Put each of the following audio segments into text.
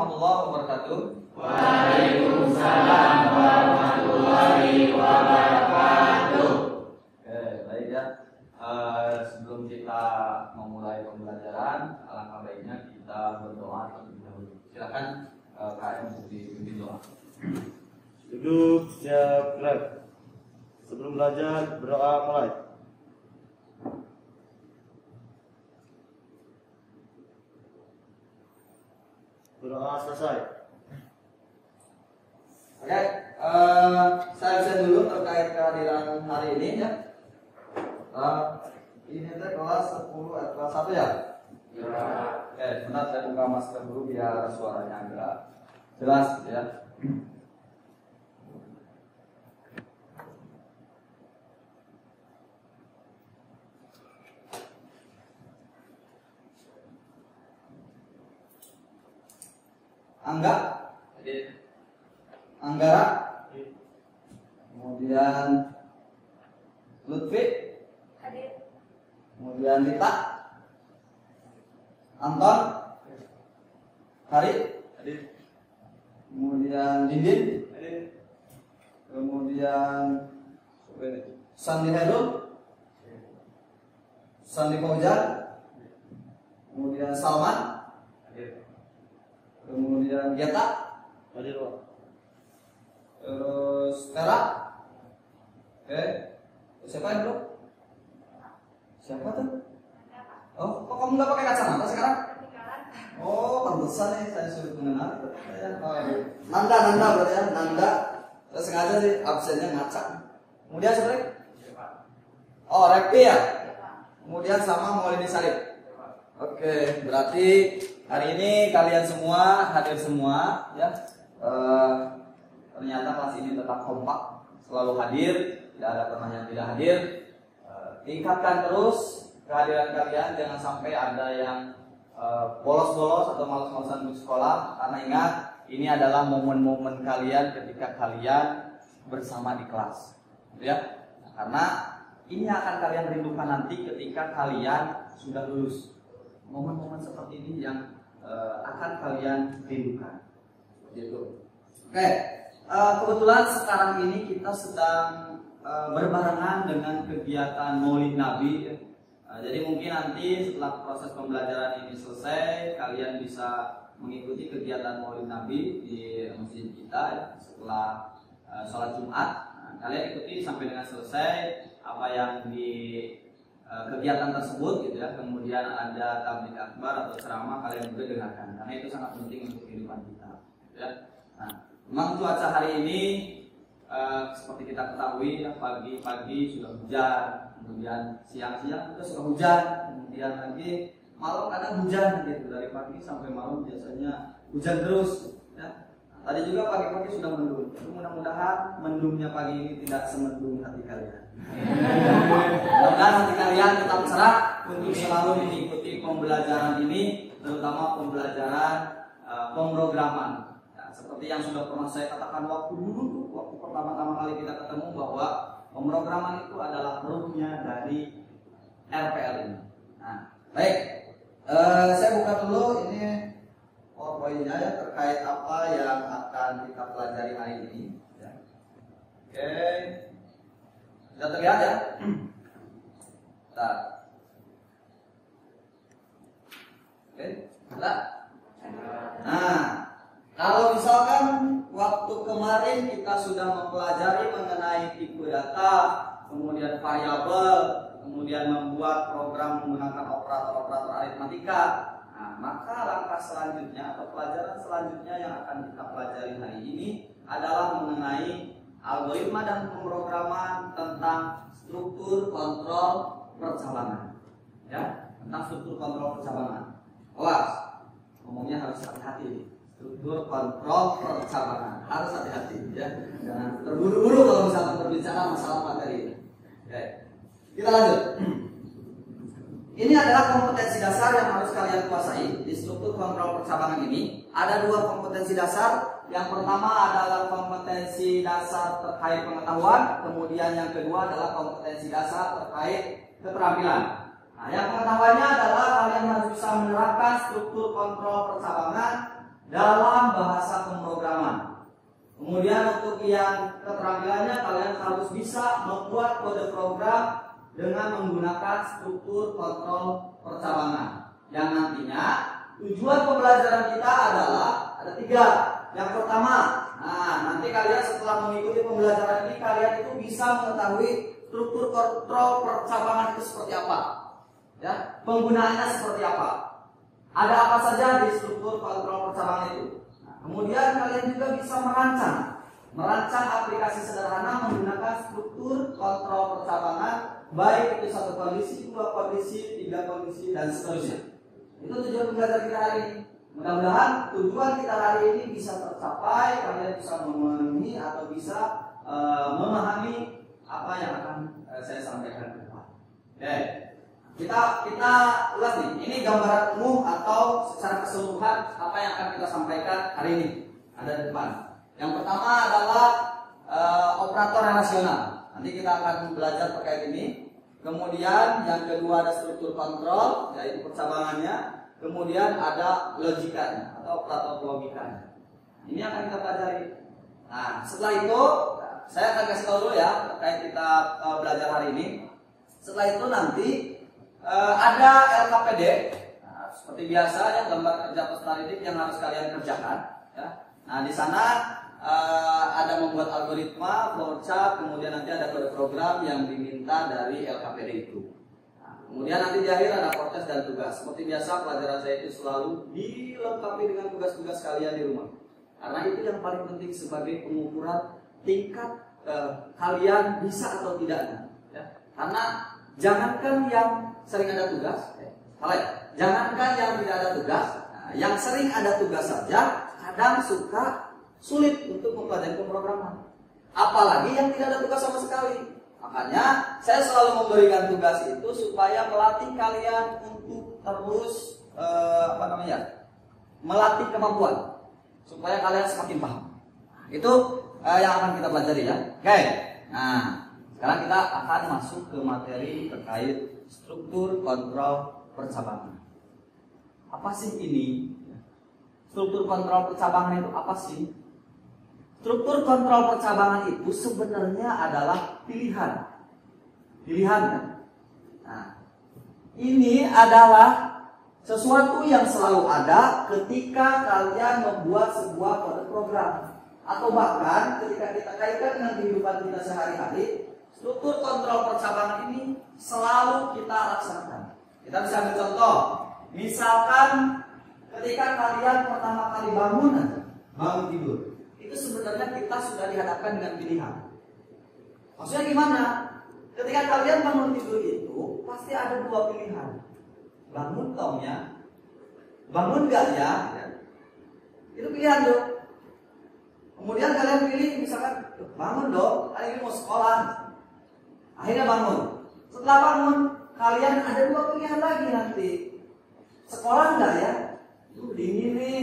warahmatullahi wabarakatuh. Waalaikumsalam warahmatullahi wabarakatuh. Oke, baik ya. Sebelum kita memulai pembelajaran, alangkah baiknya kita berdoa terlebih dahulu. Silakan KM untuk dipimpin doa. Duduk siap gerak. Sebelum belajar berdoa mulai. Berdoa selesai. Oke, saya bisa dulu terkait kehadiran hari ini ya. Ini teh kelas 10 kelas 1 ya? Ya. Oke, sebentar saya buka masker dulu biar suaranya agak jelas ya. Angga, Anggara, kemudian Lutfi, kemudian Rita, Anton, Hari, kemudian Dindin, kemudian Sandi Herul, Sandi Fauzan, kemudian Salman, kemudian Geta, terus Tera, oke, siapa yang belum? Siapa tuh? Oh, kok kamu nggak pakai kacamata sekarang? Oh, pantesan nih saya sulit mengenal. Nanda berarti ya, Nanda. Saya sengaja sih absennya ngacak. Kemudian siapa lagi? Oh, Repi ya. Kemudian sama Maulidi Salib. Oke, berarti hari ini kalian semua hadir semua ya. Ternyata kelas ini tetap kompak, selalu hadir, tidak ada pernah yang tidak hadir. Tingkatkan terus kehadiran kalian, jangan sampai ada yang bolos-bolos atau malas-malasan ke sekolah. Karena ingat, ini adalah momen-momen kalian ketika kalian bersama di kelas, ya. Karena ini akan kalian rindukan nanti ketika kalian sudah lulus. Momen-momen seperti ini yang akan kalian rindukan. Gitu. Oke, kebetulan sekarang ini kita sedang berbarengan dengan kegiatan Maulid Nabi. Jadi mungkin nanti setelah proses pembelajaran ini selesai, kalian bisa mengikuti kegiatan Maulid Nabi di masjid kita ya, setelah sholat Jumat. Kalian ikuti sampai dengan selesai apa yang di kegiatan tersebut gitu ya. Kemudian ada tabligh akbar atau ceramah, kalian juga dengarkan karena itu sangat penting untuk kehidupan kita gitu ya. Nah, memang cuaca hari ini seperti kita ketahui ya, pagi-pagi sudah hujan, kemudian siang-siang juga sudah hujan, kemudian lagi malam kadang hujan gitu, dari pagi sampai malam biasanya hujan terus ya. Tadi juga pagi-pagi sudah mendung. Mudah-mudahan mendungnya pagi ini tidak semendung hati kalian. Mudah-mudahan hati kalian tetap cerah untuk selalu mengikuti pembelajaran ini, terutama pembelajaran pemrograman. Nah, seperti yang sudah pernah saya katakan waktu dulu, waktu pertama-tama kali kita ketemu, bahwa pemrograman itu adalah ruhnya dari RPL ini. Nah, baik, saya buka dulu ini poin-poinnya ya, terkait apa yang akan kita pelajari hari ini. Ya. Oke, sudah terlihat ya? Bentar. Oke, sudah. Nah, kalau misalkan waktu kemarin kita sudah mempelajari mengenai tipe data, kemudian variabel, kemudian membuat program menggunakan operator-operator aritmatika. Nah, maka langkah selanjutnya atau pelajaran selanjutnya yang akan kita pelajari hari ini adalah mengenai algoritma dan pemrograman tentang struktur kontrol percabangan. Ya, tentang struktur kontrol percabangan. Awas, ngomongnya harus hati-hati. Struktur kontrol percabangan harus hati-hati ya. Jangan terburu-buru kalau misalkan berbicara masalah materi. Oke, kita lanjut. Ini adalah kompetensi dasar yang harus kalian kuasai di struktur kontrol percabangan ini. Ada dua kompetensi dasar. Yang pertama adalah kompetensi dasar terkait pengetahuan. Kemudian yang kedua adalah kompetensi dasar terkait keterampilan. Nah, yang pengetahuannya adalah kalian harus bisa menerapkan struktur kontrol percabangan dalam bahasa pemrograman. Kemudian untuk yang keterampilannya, kalian harus bisa membuat kode program dengan menggunakan struktur kontrol percabangan. Yang nantinya tujuan pembelajaran kita adalah ada 3. Yang pertama, nanti kalian setelah mengikuti pembelajaran ini, kalian itu bisa mengetahui struktur kontrol percabangan itu seperti apa, ya, penggunaannya seperti apa, ada apa saja di struktur kontrol percabangan itu. Kemudian kalian juga bisa merancang aplikasi sederhana menggunakan struktur kontrol percabangan, baik itu 1 kondisi, 2 kondisi, 3 kondisi, dan seterusnya. Itu tujuan pembelajaran kita hari ini. Mudah-mudahan tujuan kita hari ini bisa tercapai, kalian bisa memenuhi atau bisa memahami apa yang akan saya sampaikan ke depan. Oke, kita ulas nih. Ini gambaran umum atau secara keseluruhan apa yang akan kita sampaikan hari ini. Ada di depan. Yang pertama adalah operator relasional. Nanti kita akan belajar terkait ini. Kemudian yang kedua ada struktur kontrol, yaitu percabangannya. Kemudian ada logikanya atau operator logikanya. Ini akan kita pelajari. Nah, setelah itu saya akan kasih tahu dulu ya terkait kita belajar hari ini. Setelah itu nanti ada LKPD. Nah, seperti biasa ya, gambar kerja peserta didik yang harus kalian kerjakan. Ya. Nah, di sana ada membuat algoritma, flowchart, kemudian nanti ada kode program yang diminta dari LKPD itu. Kemudian nanti di akhir ada proses dan tugas. Seperti biasa pelajaran saya itu selalu dilengkapi dengan tugas-tugas kalian di rumah. Karena itu yang paling penting sebagai pengukuran tingkat kalian bisa atau tidaknya. Ya. Karena jangankan yang sering ada tugas, jangankan yang tidak ada tugas, yang sering ada tugas saja kadang suka sulit untuk mempelajari pemrograman. Apalagi yang tidak ada tugas sama sekali. Makanya saya selalu memberikan tugas itu supaya melatih kalian untuk terus melatih kemampuan supaya kalian semakin paham. Itu yang akan kita pelajari ya. Oke. Nah, sekarang kita akan masuk ke materi terkait struktur kontrol percabangan. Apa sih ini? Struktur kontrol percabangan itu apa sih? Struktur kontrol percabangan itu sebenarnya adalah pilihan. Nah, ini adalah sesuatu yang selalu ada ketika kalian membuat sebuah kode program. Atau bahkan ketika kita kaitkan dengan kehidupan kita sehari-hari, struktur kontrol percabangan ini selalu kita laksanakan. Kita bisa ambil contoh. Misalkan ketika kalian pertama kali bangun tidur, itu sebenarnya kita sudah dihadapkan dengan pilihan. Maksudnya gimana? Ketika kalian bangun tidur itu pasti ada 2 pilihan. Bangun taunya, bangun gak ya? Itu pilihan dong. Kemudian kalian pilih misalkan bangun dong, hari ini mau sekolah. Akhirnya bangun. Setelah bangun, kalian ada 2 pilihan lagi nanti. Sekolah enggak ya? Dingin nih,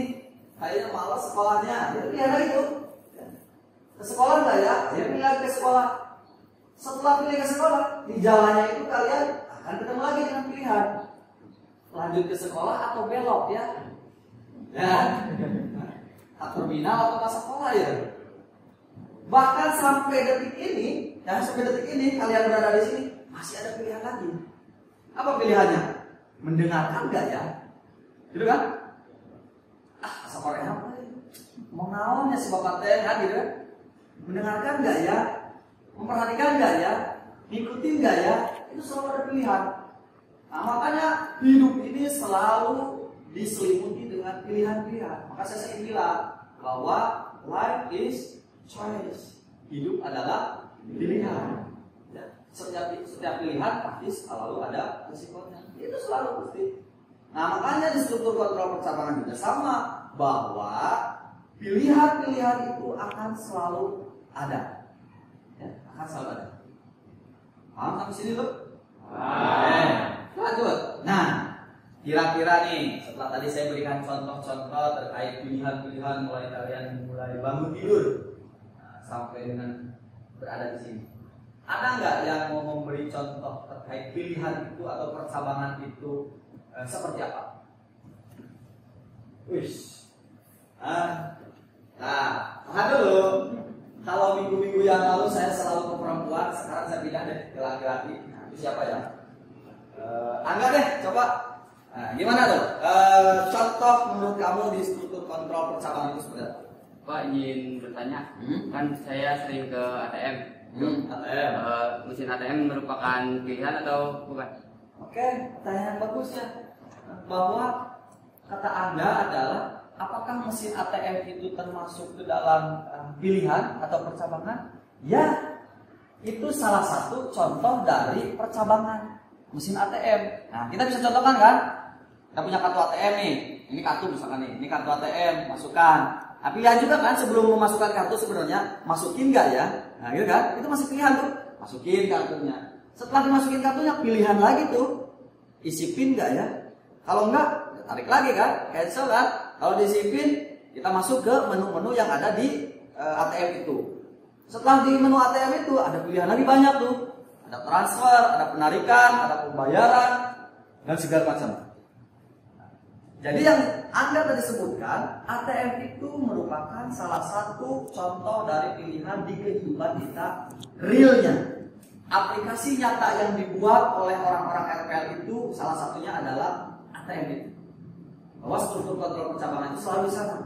kayaknya malas sekolahnya. Itu pilihan lagi tuh. Ke sekolah enggak ya? Dia pilih ke sekolah. Setelah pilih ke sekolah, di jalannya itu kalian akan ketemu lagi dengan pilihan. Lanjut ke sekolah atau belok ya? Ya. Tak terminal atau ke sekolah ya? Bahkan sampai detik ini kalian berada di sini masih ada pilihan lagi. Apa pilihannya? Mendengarkan enggak ya? Gitu kan? Asa Korea apa ya? Mau naonnya si bapak teh kan gitu kan? Mendengarkan enggak ya? Memperhatikan enggak ya? Ngikutin enggak ya? Itu selalu ada pilihan. Nah, makanya hidup ini selalu diselimuti dengan pilihan-pilihan. Maka saya sering bilang bahwa life is choice. Hidup adalah pilihan. Ya. Setiap pilihan pasti selalu ada risikonya. Itu selalu pasti. Nah, makanya di struktur kontrol percabangan juga sama, bahwa pilihan-pilihan itu akan selalu ada. Ya, akan selalu ada. Paham sampai sini loh? Lanjut. Nah, kira-kira nih setelah tadi saya berikan contoh-contoh terkait pilihan-pilihan mulai kalian mulai bangun tidur sampai dengan berada di sini. Ada nggak yang mau memberi contoh terkait pilihan itu atau percabangan itu seperti apa? Nah, tahan dulu. Kalau minggu-minggu yang lalu saya selalu ke perempuan, sekarang saya pindah deh ke laki-laki. Nah, itu siapa ya? Angga deh, coba. Nah, gimana tuh? Contoh menurut kamu di struktur kontrol percabangan itu seperti apa? Pak, izin bertanya. Kan saya sering ke ATM. ATM. Mesin ATM merupakan pilihan atau bukan? Oke, pertanyaan bagus ya. Bahwa kata Anda adalah apakah mesin ATM itu termasuk ke dalam pilihan atau percabangan? Ya, itu salah satu contoh dari percabangan mesin ATM. Nah, kita bisa contohkan kan? Kita punya kartu ATM nih. Ini kartu misalkan nih. Ini kartu ATM, masukkan. Nah, pilihan juga kan sebelum memasukkan kartu sebenarnya masukin nggak ya? Nah, gitu kan? Itu masih pilihan tuh. Masukin kartunya. Setelah dimasukin kartunya pilihan lagi tuh. Isi PIN nggak ya? Kalau enggak, tarik lagi kan? Cancel kan? Kalau diisi PIN, kita masuk ke menu-menu yang ada di ATM itu. Setelah di menu ATM itu ada pilihan lagi banyak tuh. Ada transfer, ada penarikan, ada pembayaran, dan segala macam. Jadi yang Anda tadi sebutkan, ATM itu merupakan salah satu contoh dari pilihan di kehidupan kita realnya. Aplikasi nyata yang dibuat oleh orang-orang RPL itu salah satunya adalah ATM itu. Bahwa struktur kontrol percabangan itu selalu di sana.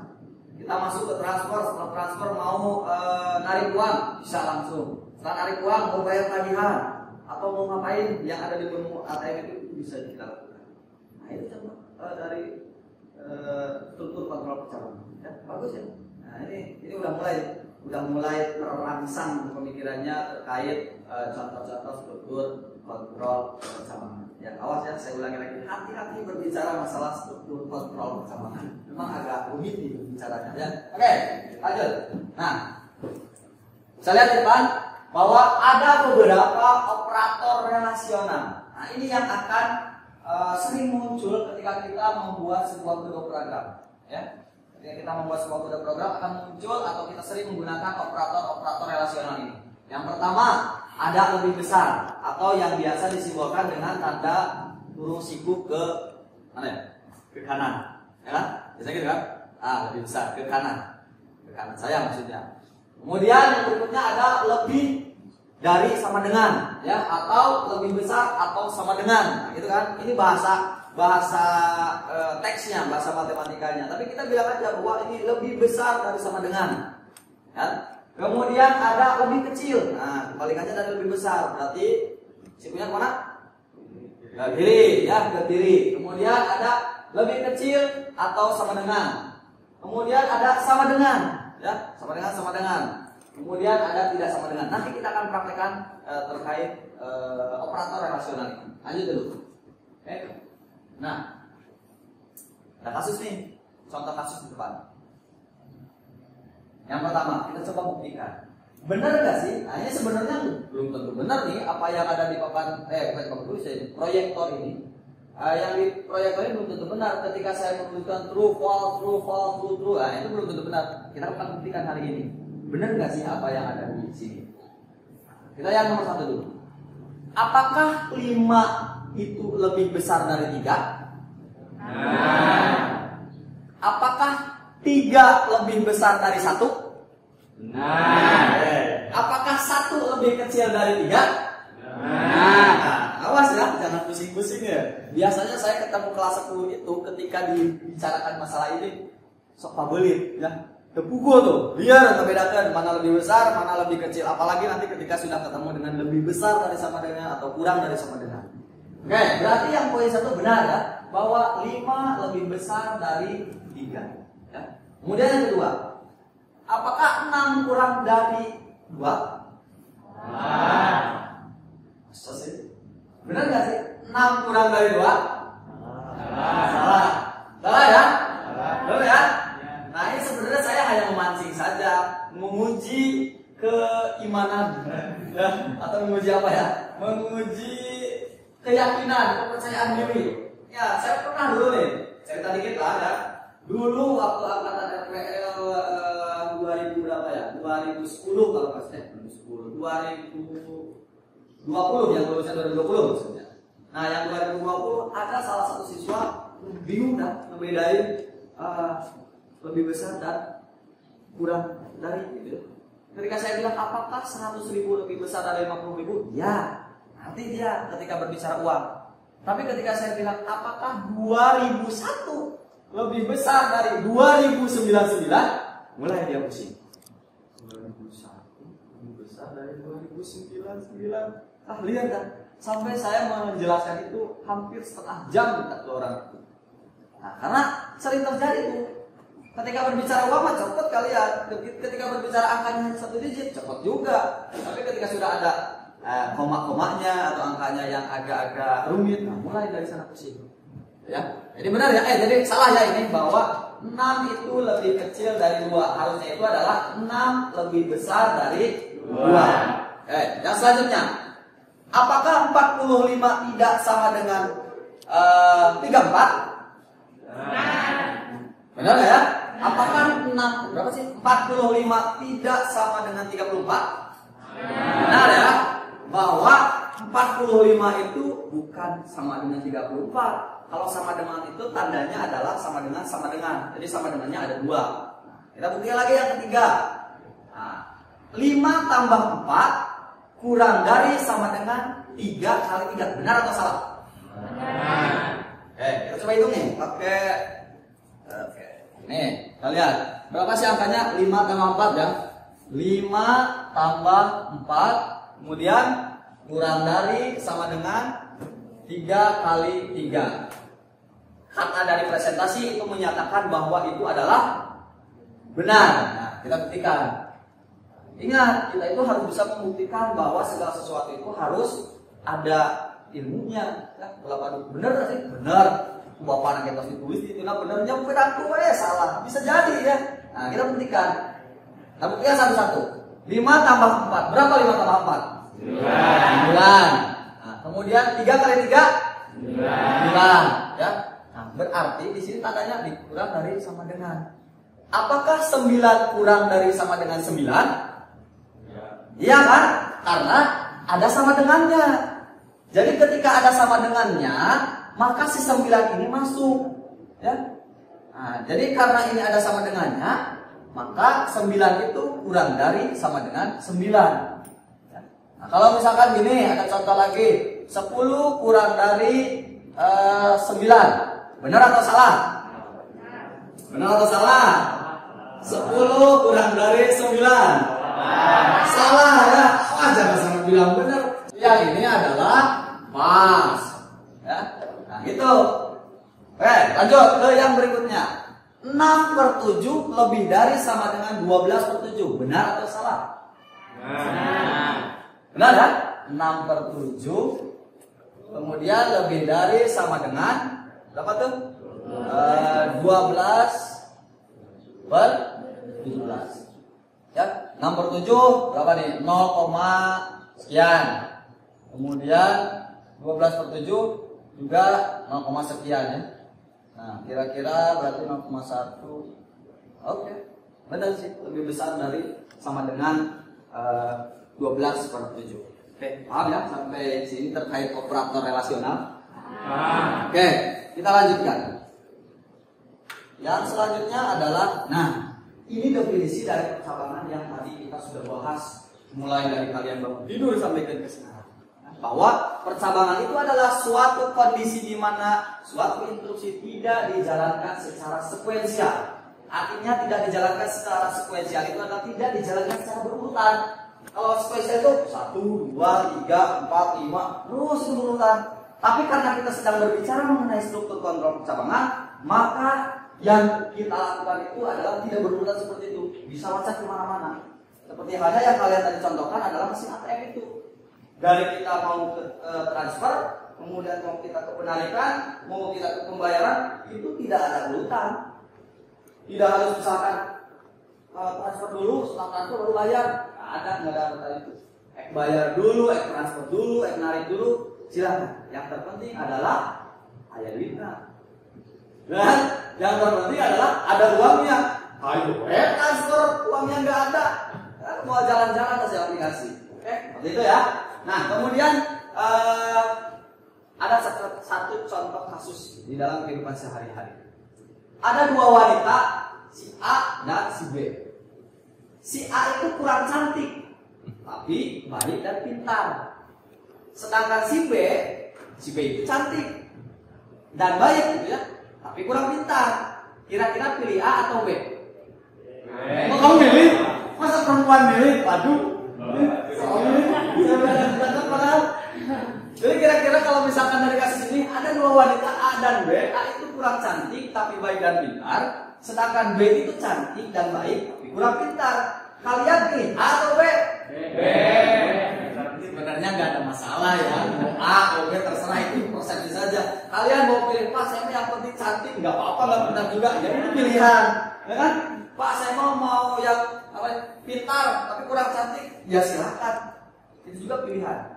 Kita masuk ke transfer, setelah transfer mau narik uang bisa langsung. Setelah narik uang mau bayar tagihan atau mau ngapain yang ada di menu ATM itu bisa kita lakukan. Nah itu contoh dari struktur kontrol percabangan. Ya, bagus ya. Nah ini udah mulai terangsang pemikirannya terkait contoh-contoh struktur kontrol percabangan. Ya awas ya, saya ulangi lagi, hati-hati berbicara masalah struktur kontrol percabangan. Memang agak rumit nih bicaranya ya. Oke, lanjut. Nah, saya lihat di depan bahwa ada beberapa operator relasional. Nah, ini yang akan sering muncul ketika kita membuat sebuah kode program. Ya, ketika kita membuat sebuah kode program akan muncul atau kita sering menggunakan operator-operator relasional ini. Yang pertama, ada lebih besar atau yang biasa disimbolkan dengan tanda huruf siku ke mana ya? Ke kanan, ya kan? Biasanya gitu kan? Lebih besar ke kanan saya maksudnya. Kemudian yang berikutnya ada lebih dari sama dengan, ya, atau lebih besar atau sama dengan, nah, gitu kan? Ini bahasa teksnya, bahasa matematikanya. Tapi kita bilang aja bahwa ini lebih besar dari sama dengan, ya. Kemudian ada lebih kecil. Nah, kebalikannya dari lebih besar. Berarti sikunya kemana? Ke kiri, ya, ke kiri. Kemudian ada lebih kecil atau sama dengan. Kemudian ada sama dengan, ya, sama dengan. Kemudian ada tidak sama dengan. Nanti kita akan praktekkan terkait operator relasional ini. Lanjut dulu. Oke. Nah, ada kasus nih. Contoh kasus di depan. Yang pertama, kita coba buktikan. Benar nggak sih? Nah, ini sebenarnya belum tentu benar nih apa yang ada di papan proyektor ini. Yang di proyektor ini belum tentu benar. Ketika saya menuliskan true, false, true, nah, itu belum tentu benar. Kita akan buktikan hari ini. Benar nggak sih apa yang ada di sini? Kita yang nomor 1 dulu. Apakah 5 itu lebih besar dari 3? Apakah 3 lebih besar dari 1? Apakah 1 lebih kecil dari 3? Awas ya, jangan pusing-pusing ya. Biasanya saya ketemu kelas 10 itu ketika dibicarakan masalah ini sok pabelit ya. Tepugo tuh, biar membedakan mana lebih besar, mana lebih kecil. Apalagi nanti ketika sudah ketemu dengan lebih besar dari sama dengan atau kurang dari sama dengan. Oke, berarti yang poin 1 benar ya, bahwa 5 lebih besar dari 3. Ya. Kemudian yang kedua, apakah 6 kurang dari 2? Masa sih? Benar nggak sih? 6 kurang dari 2? Salah ya? Benar ya? Nah ini sebenarnya saya hanya memancing saja, menguji keimanan, ya, atau menguji apa ya? Menguji keyakinan, kepercayaan diri. Ya, saya pernah dulu nih, cerita dikit lah ya. Dulu waktu angkatan RPL 2000 berapa ya? 2010 kalau nggak salah, 2020 yang lulusnya 2020 maksudnya. Nah yang 2020 ada salah satu siswa bingung dah ngebedain lebih besar dan kurang dari gitu. Ketika saya bilang apakah 100.000 lebih besar dari 50.000? Ya, nanti dia ketika berbicara uang. Tapi ketika saya bilang apakah 2001 lebih besar dari 2099, mulai dia pusing. 2001 lebih besar dari 2099. Lihat kan, sampai saya menjelaskan itu hampir setengah jam ke orang itu. Nah, karena sering terjadi itu. Ketika berbicara uang mah cepet kalian. Ketika berbicara angkanya 1 digit cepet juga. Tapi ketika sudah ada koma-komanya atau angkanya yang agak-agak rumit, nah mulai dari sana pusing. Ya. Jadi benar ya, jadi salah ya ini bahwa 6 itu lebih kecil dari 2. Harusnya itu adalah 6 lebih besar dari 2. Yang selanjutnya, apakah 45 tidak sama dengan 34? Benar ya? Apakah 6 berapa sih? 45 tidak sama dengan 34? Benar ya? Bahwa 45 itu bukan sama dengan 34. Kalau sama dengan itu tandanya adalah sama dengan. Jadi sama dengannya ada 2. Kita buktikan lagi yang ketiga. 5 tambah 4 kurang dari sama dengan 3 kali 3. Benar atau salah? Benar. Kita coba hitung nih. Oke. Nih, kita lihat. Berapa sih angkanya? 5 tambah 4 ya. 5 tambah 4 kemudian kurang dari sama dengan 3 kali 3. Kata dari presentasi itu menyatakan bahwa itu adalah benar. Nah, kita buktikan. Ingat, kita itu harus bisa membuktikan bahwa segala sesuatu itu harus ada ilmunya. Ya, benar gak sih? Benar. Bapak anak kita ditulis itu nah benernya bukan aku salah. Bisa jadi ya. Nah, kita buktikan. Nah, buktikan satu-satu. 5 tambah 4. Berapa 5 tambah 4? 9. Nah, kemudian 3 kali 3? 9. Ya. Nah, berarti di sini tandanya dikurang dari sama dengan. Apakah 9 kurang dari sama dengan 9? Iya kan? Karena ada sama dengannya. Jadi ketika ada sama dengannya, maka si 9 ini masuk. Ya. Nah, jadi karena ini ada sama dengannya, maka 9 itu kurang dari sama dengan 9. Ya. Nah, kalau misalkan gini, ada contoh lagi. 10 kurang dari 9. Benar atau salah? Benar atau salah? 10 kurang dari 9. Salah ya. Jangan sampai bilang benar. Yang ini adalah pas. Ya. Nah, gitu. Oke, lanjut ke yang berikutnya. 6/7 lebih dari sama dengan 12/7. Benar atau salah? Benar kan? 6/7 kemudian lebih dari sama dengan berapa tuh? 12/17. Ya, 6/7 berapa nih? 0, sekian. Kemudian 12/7 juga 0, sekian ya. Nah, kira-kira berarti 0,1. Oke. Benar sih, lebih besar dari sama dengan 12/7. Oke, paham ya sampai sini terkait operator relasional? Oke, kita lanjutkan. Yang selanjutnya adalah, nah, ini definisi dari percabangan yang tadi kita sudah bahas mulai dari kalian bangun tidur sampai ke sekarang. Bahwa percabangan itu adalah suatu kondisi di mana suatu instruksi tidak dijalankan secara sekuensial. Artinya tidak dijalankan secara sekuensial itu adalah tidak dijalankan secara berurutan. Kalau sekuensial itu 1, 2, 3, 4, 5 terus berurutan. Tapi karena kita sedang berbicara mengenai struktur kontrol percabangan, maka yang kita lakukan itu adalah tidak berurutan seperti itu. Bisa lacak kemana-mana. Seperti halnya yang kalian tadi contohkan adalah mesin ATM itu. Dari kita mau ke transfer, kemudian mau kita ke penarikan, mau kita ke pembayaran, itu tidak ada urutan. Tidak harus misalkan transfer dulu, setelah transfer baru bayar. Nggak ada urutan itu. Bayar dulu, transfer dulu, narik dulu, silakan. Yang terpenting adalah ayah duitnya. Dan yang terpenting adalah ada uangnya. Ayo, transfer uangnya nggak ada. Mau jalan-jalan kasih aplikasi. Oke, seperti itu ya. Nah, kemudian ada satu contoh kasus di dalam kehidupan sehari-hari. Ada 2 wanita si A dan si B. Si A itu kurang cantik, tapi baik dan pintar. Sedangkan si B itu cantik dan baik gitu ya, tapi kurang pintar. Kira-kira pilih A atau B? Oh, kamu milih? Masa perempuan milih? Waduh. Jadi kira-kira kalau misalkan dari kasus ini ada dua wanita A dan B, A itu kurang cantik tapi baik dan pintar, sedangkan B itu cantik dan baik tapi kurang pintar. Kalian pilih A atau B? B. Sebenarnya nggak ada masalah ya, mau A atau B terserah, itu persepsi saja. Kalian mau pilih Pak, saya yang penting cantik, nggak apa-apa, nggak pintar juga, jadi itu pilihan, ya kan? Pak, saya mau yang pintar tapi kurang cantik, ya silakan, itu juga pilihan.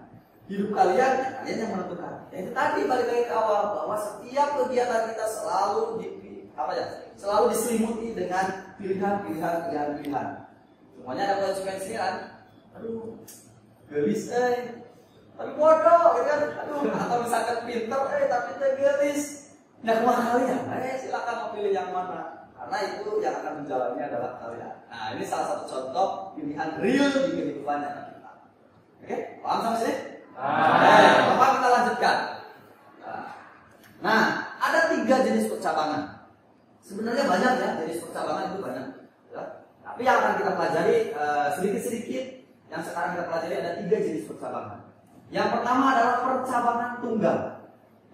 Hidup kalian yang menentukan. Ya, itu tadi balik lagi ke awal bahwa setiap kegiatan kita selalu diselimuti dengan pilihan. Semuanya ada konsekuensi kan? Aduh, gelis tapi bodoh, gitu kan? Aduh, atau misalkan pinter, tapi gelis. Nah, kemana kalian? Silakan mau pilih yang mana. Karena itu yang akan menjalani adalah kalian. Nah, ini salah satu contoh pilihan real di kehidupan kita. Oke, paham sampai sini? Bapak kita lanjutkan. Nah, ada 3 jenis percabangan. Sebenarnya banyak ya, jenis percabangan itu banyak. Ya. Tapi yang akan kita pelajari sedikit-sedikit. Yang sekarang kita pelajari ada 3 jenis percabangan. Yang pertama adalah percabangan tunggal.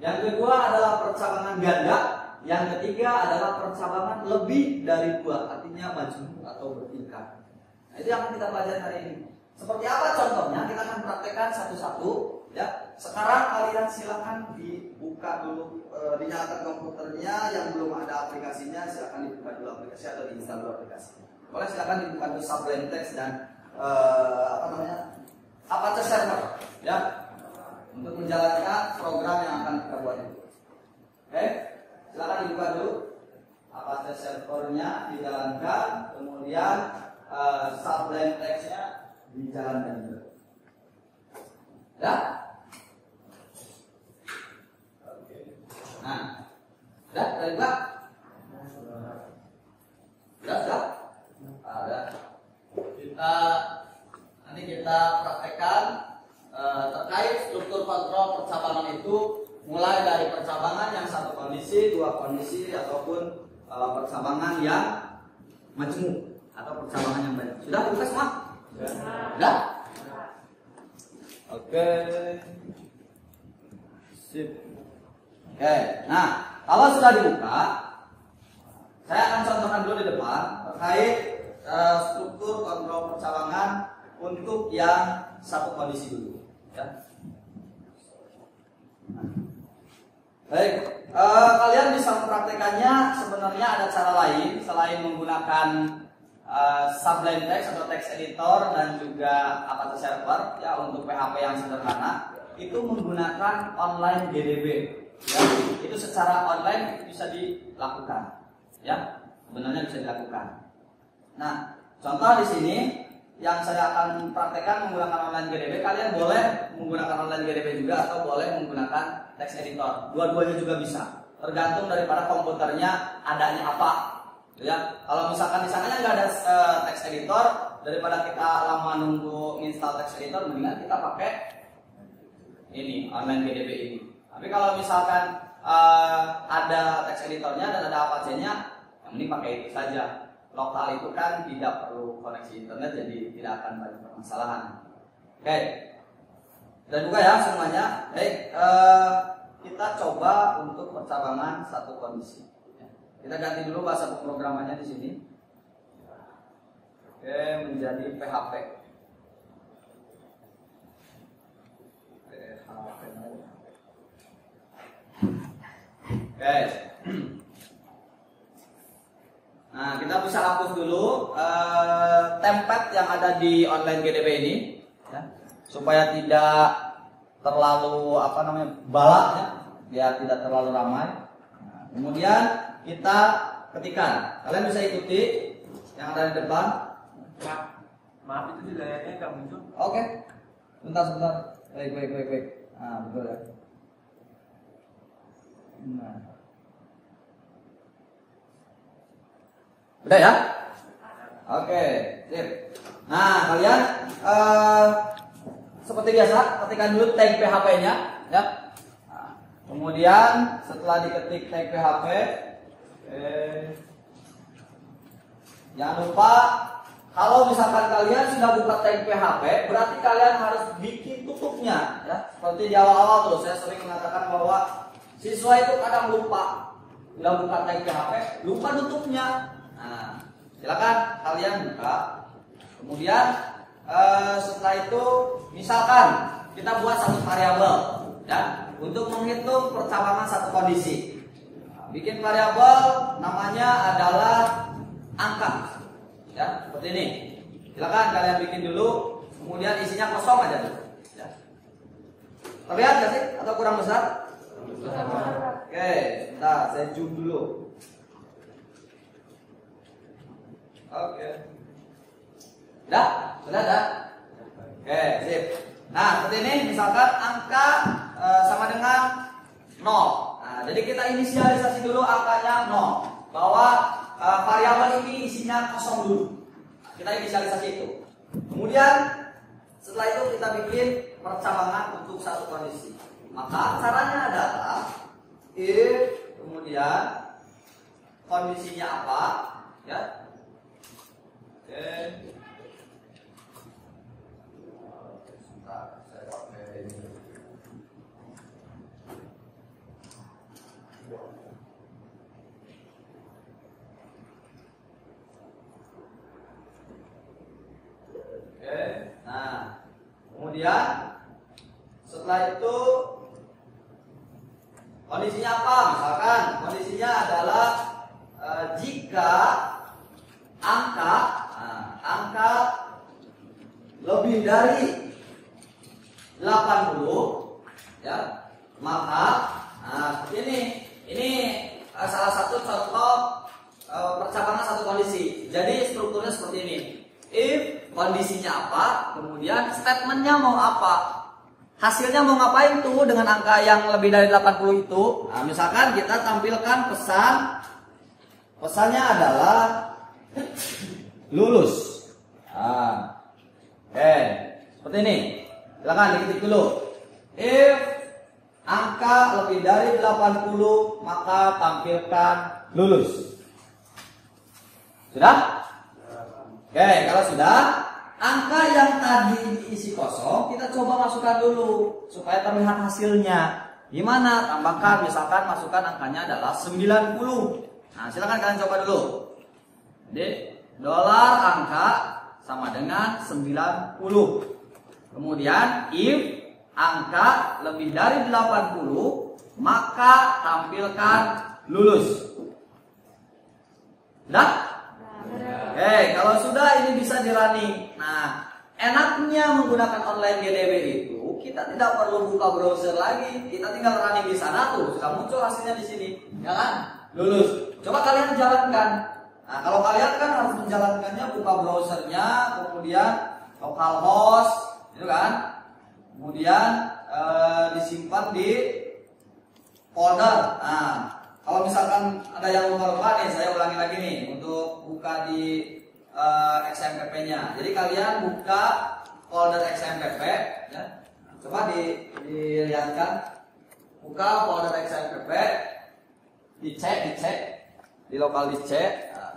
Yang kedua adalah percabangan ganda. Yang ketiga adalah percabangan lebih dari 2, artinya majmuk atau bertingkat. Nah, itu yang akan kita pelajari hari ini. Seperti apa contohnya? Kita akan praktekkan satu-satu. Ya, sekarang kalian silakan dibuka dulu, dinyalakan komputernya. Yang belum ada aplikasinya, silakan dibuka dulu aplikasi atau diinstal dulu aplikasi. Boleh silakan dibuka dulu Sublime Text dan Apache Server, ya, untuk menjalankan program yang akan kita buat itu. Oke, silakan dibuka dulu Apache Servernya, dijalankan, kemudian Sublime Text-nya dijalankan juga. Ya? Nah, sudah, sudah. Ada. Nanti kita praktekkan terkait struktur kontrol percabangan itu, mulai dari percabangan yang 1 kondisi, 2 kondisi, ataupun percabangan yang majmuk atau percabangan yang banyak. Sudah buka semua? Sudah? Oke. Sip. Oke. Nah, kalau sudah dibuka, saya akan contohkan dulu di depan terkait struktur kontrol percabangan untuk yang 1 kondisi dulu. Ya. Baik, kalian bisa mempraktekannya. Sebenarnya ada cara lain selain menggunakan Sublime Text atau text editor dan juga Apache Server ya, untuk PHP yang sederhana itu menggunakan online GDB ya. Itu secara online bisa dilakukan ya, sebenarnya bisa dilakukan. Nah, contoh di sini yang saya akan praktekkan menggunakan online GDB. Kalian boleh menggunakan online GDB juga atau boleh menggunakan text editor. Dua-duanya juga bisa, tergantung daripada komputernya adanya apa. Ya, kalau misalkan di sananya nggak ada text editor, daripada kita lama nunggu install text editor, mendingan kita pakai ini online GDB ini. Tapi kalau misalkan ada text editornya dan ada Apache-nya, yang mending pakai itu saja. Lokal itu kan tidak perlu koneksi internet, jadi tidak akan banyak permasalahan. Oke, dan buka ya semuanya. Baik, kita coba untuk percabangan 1 kondisi. Kita ganti dulu bahasa pemrogramannya di sini. Oke, menjadi PHP. Oke. Nah, kita bisa hapus dulu template yang ada di online GDB ini, ya, supaya tidak terlalu balak ya, biar tidak terlalu ramai. Nah, kemudian kita ketikkan. Kalian bisa ikuti yang ada di depan. Maaf, itu di layarnya nggak muncul. Oke, sebentar. Baik. Nah, betul ya. Nah. Udah ya? Oke, sip. Nah, kalian seperti biasa ketikkan dulu tag PHP-nya ya. Nah, kemudian setelah diketik tag PHP, jangan lupa kalau misalkan kalian sudah buka tag PHP, berarti kalian harus bikin tutupnya ya. Seperti di awal-awal tuh saya sering mengatakan bahwa siswa itu kadang lupa. Udah buka tag PHP, lupa tutupnya. Nah, silakan kalian buka. Kemudian setelah itu misalkan kita buat satu variabel ya untuk menghitung percabangan satu kondisi. Nah, bikin variabel namanya adalah angka. Ya, seperti ini. Silakan kalian bikin dulu, kemudian isinya kosong aja dulu. Ya. Terlihat nggak sih? Atau kurang besar? Oke, sebentar, saya zoom dulu. Oke. Sudah ada? Oke, sip. Nah, seperti ini, misalkan angka sama dengan 0. Nah, jadi kita inisialisasi dulu angkanya 0. Bahwa variabel ini isinya kosong dulu. Kita inisialisasi itu. Kemudian setelah itu kita bikin percabangan untuk satu kondisi. Maka caranya adalah if kemudian kondisinya apa, ya? Oke. Sebentar, saya pakai ini. Oke, nah kemudian setelah itu kondisinya apa? Misalkan kondisinya adalah jika angka lebih dari 80 ya, maka ini salah satu contoh percabangan satu kondisi. Jadi strukturnya seperti ini. If kondisinya apa, kemudian statementnya mau apa, hasilnya mau ngapain tuh dengan angka yang lebih dari 80 itu. Nah, misalkan kita tampilkan pesannya adalah lulus. Nah, oke, seperti ini. Silakan diketik dulu. If angka lebih dari 80, maka tampilkan lulus. Sudah? Oke, kalau sudah, angka yang tadi diisi kosong kita coba masukkan dulu supaya terlihat hasilnya. Gimana? Tambahkan, misalkan masukkan angkanya adalah 90. Nah, silakan kalian coba dulu. Jadi, dolar angka sama dengan 90. Kemudian if angka lebih dari 80, maka tampilkan lulus. Sudah? Oke, kalau sudah ini bisa dirunning. Nah, enaknya menggunakan online GDB itu kita tidak perlu buka browser lagi, kita tinggal running di sana tuh sudah muncul hasilnya di sini, ya kan? Lulus. Coba kalian jalankan. Nah, kalau kalian kan harus menjalankannya buka browsernya, kemudian localhost, itu kan? Kemudian disimpan di folder. Nah, kalau misalkan ada yang lupa nih, saya ulangi lagi nih untuk buka di XMPP-nya. Jadi kalian buka folder XMPP, ya. Coba dilihatkan, buka folder XMPP, dicek, di lokal dicek. Nah,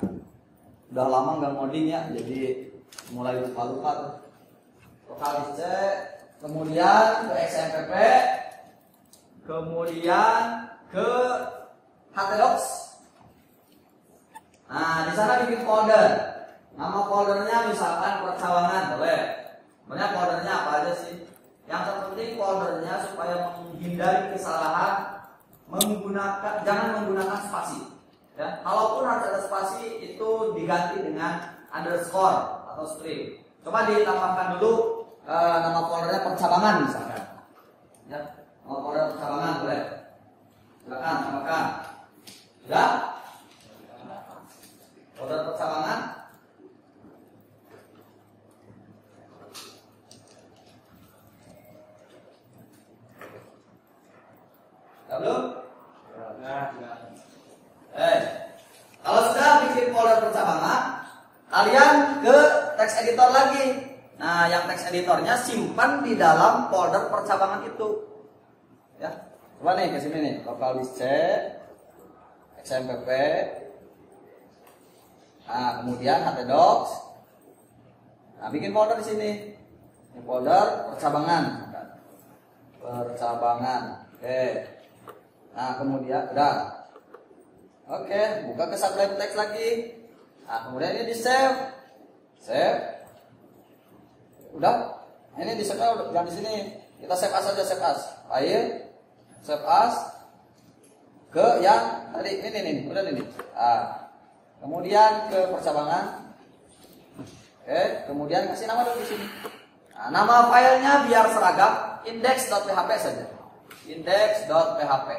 udah lama nggak ngoding ya, jadi mulai lupa tuh. Lokal dicek, kemudian ke XMPP, kemudian ke htdocs. Nah, di sana bikin folder. Nama foldernya misalkan percabangan, boleh. Sebenarnya foldernya apa aja sih? Yang terpenting foldernya supaya menghindari kesalahan jangan menggunakan spasi. Ya, kalaupun harus ada spasi itu diganti dengan underscore atau string. Coba ditambahkan dulu nama foldernya percabangan misalkan. Ya, nama folder percabangan boleh. Silakan tambahkan. Sudah? Folder percabangan. Sudah belum? Kalau sudah bikin folder percabangan. Nah, yang text editornya simpan di dalam folder percabangan itu. Ya. Coba nih ke sini nih, localdisk C, XMPP. Nah, kemudian htdocs. Nah, bikin folder di sini. Ini folder percabangan. Percabangan. Oke. Nah, kemudian udah. Oke, buka ke sublime text lagi. Nah, kemudian ini di save. Save. Udah. Ini di save jangan di sini. Kita save as saja, save as. File, save as ke yang tadi ini, udah ini. Nah, kemudian ke percabangan. Oke, kemudian kasih nama dulu di sini. Nah, nama filenya biar seragam, index.php saja. Index.php.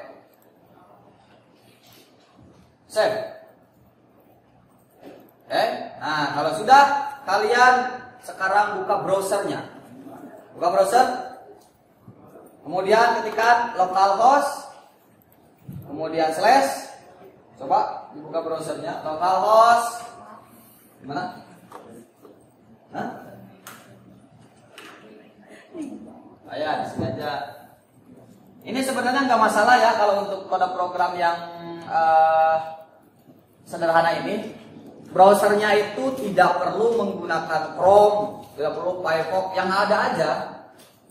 Save. Oke. Nah, kalau sudah, kalian sekarang buka browsernya. Buka browser. Kemudian ketikkan localhost. Kemudian slash. Coba dibuka browsernya. Localhost. Gimana? Hah? Ayo, di sini aja. Ini sebenarnya nggak masalah ya kalau untuk kode program yang sederhana ini. Browsernya itu tidak perlu menggunakan Chrome, tidak perlu Firefox, yang ada aja.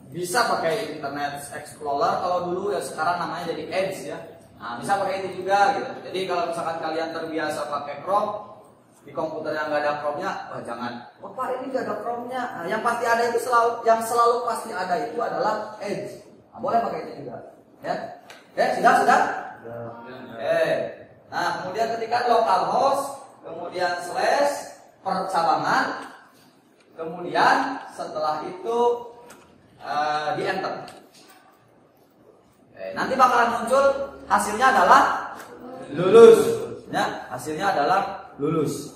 Bisa pakai Internet Explorer kalau dulu, ya sekarang namanya jadi Edge ya. Nah, bisa pakai itu juga gitu. Jadi kalau misalkan kalian terbiasa pakai Chrome, di komputer yang nggak ada Chrome-nya, wah jangan. Wah Pak, ini nggak ada Chrome-nya. Nah, yang pasti ada itu selalu pasti ada itu adalah Edge. Nah, boleh pakai itu juga, ya. Oke, sudah? Oke. Nah, kemudian ketika localhost, kemudian slash percabangan, kemudian setelah itu di enter. Oke, nanti bakalan muncul hasilnya adalah lulus. Ya, hasilnya adalah lulus.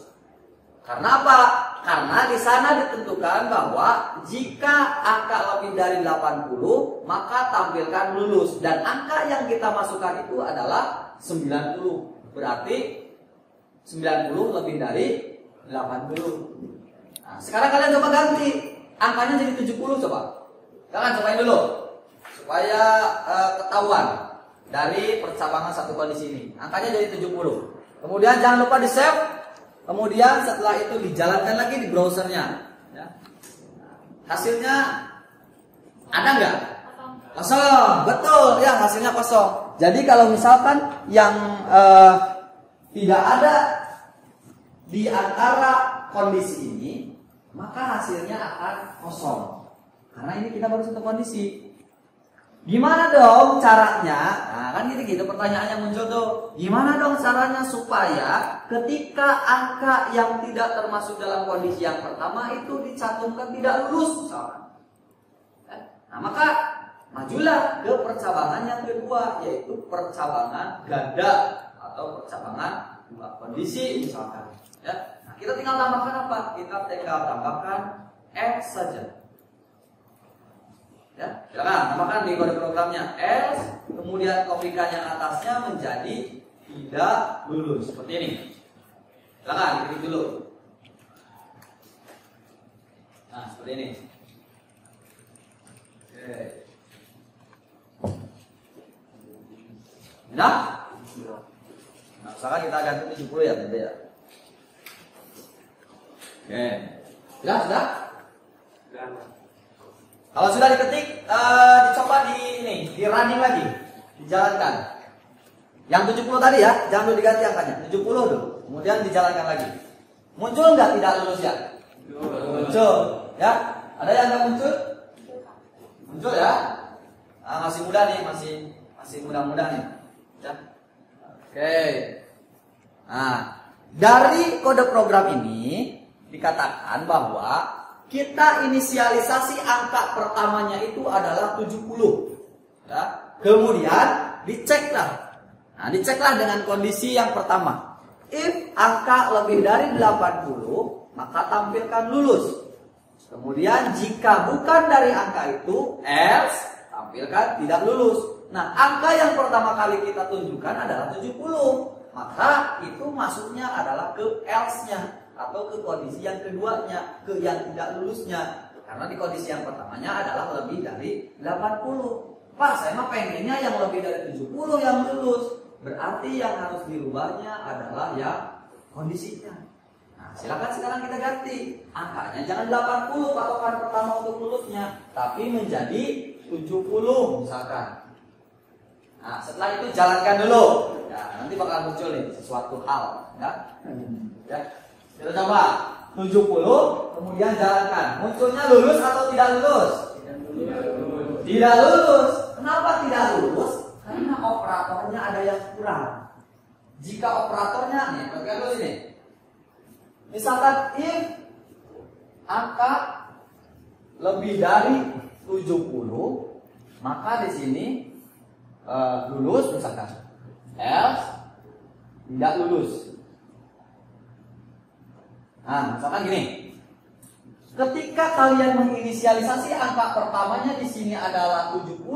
Karena apa? Karena di sana ditentukan bahwa jika angka lebih dari 80 maka tampilkan lulus, dan angka yang kita masukkan itu adalah 90. Berarti 90 lebih dari 80. Nah, sekarang kalian coba ganti angkanya jadi 70 coba. Kalian cobain dulu supaya ketahuan dari percabangan satu kondisi ini. Angkanya jadi 70. Kemudian jangan lupa di save. Kemudian setelah itu dijalankan lagi di browsernya. Ya. Hasilnya ada nggak? Kosong. Betul ya, hasilnya kosong. Jadi kalau misalkan yang tidak ada di antara kondisi ini, maka hasilnya akan kosong. Karena ini kita baru satu kondisi. Gimana dong caranya? Nah, kan gitu pertanyaannya muncul tuh. Gimana dong caranya supaya ketika angka yang tidak termasuk dalam kondisi yang pertama itu dicantumkan tidak lulus misalkan. Nah, maka majulah ke percabangan yang kedua, yaitu percabangan ganda atau percabangan dua kondisi misalkan. Ya. Nah, kita tinggal tambahkan apa? Kita tinggal tambahkan X saja. Ya, silakan tambahkan di kode programnya S, kemudian kopikan yang atasnya menjadi tidak lulus seperti ini. Silakan diketik dulu. Nah, seperti ini. Oke. Nah, misalkan kita ganti 70 ya, beda ya. Oke. Sudah? Kalau sudah diketik, dicoba di running lagi, dijalankan. Yang 70 tadi ya, jangan dulu diganti angkanya, 70 dulu. Kemudian dijalankan lagi. Muncul nggak tidak lulus ya? Muncul. Ya, ada yang nggak muncul? Muncul ya? Nah, masih muda nih, masih muda-muda nih. Ya. Oke. Nah, dari kode program ini dikatakan bahwa kita inisialisasi angka pertamanya itu adalah 70. Ya. Kemudian diceklah. Nah, diceklah dengan kondisi yang pertama. If angka lebih dari 80, maka tampilkan lulus. Kemudian jika bukan dari angka itu, else, tampilkan tidak lulus. Nah, angka yang pertama kali kita tunjukkan adalah 70. Maka itu masuknya adalah ke else-nya, atau ke kondisi yang keduanya, ke yang tidak lulusnya. Karena di kondisi yang pertamanya adalah lebih dari 80. Pak, saya mah pengennya yang lebih dari 70 yang lulus. Berarti yang harus dirubahnya adalah yang kondisinya. Nah, silakan sekarang kita ganti. Angkanya jangan 80 patokan pertama untuk lulusnya, tapi menjadi 70 misalkan. Nah, setelah itu jalankan dulu. Ya, nanti bakal muncul nih sesuatu hal, ya. Ya. Kita coba 70 kemudian jalankan. Munculnya lulus atau tidak lulus? Tidak lulus. Kenapa tidak lulus? Karena operatornya ada yang kurang. Jika operatornya nih, perhatikan dulu ini. Misalkan if angka lebih dari 70, maka di sini lulus misalkan. Else tidak lulus. Nah, misalkan gini. Ketika kalian menginisialisasi angka pertamanya di sini adalah 70,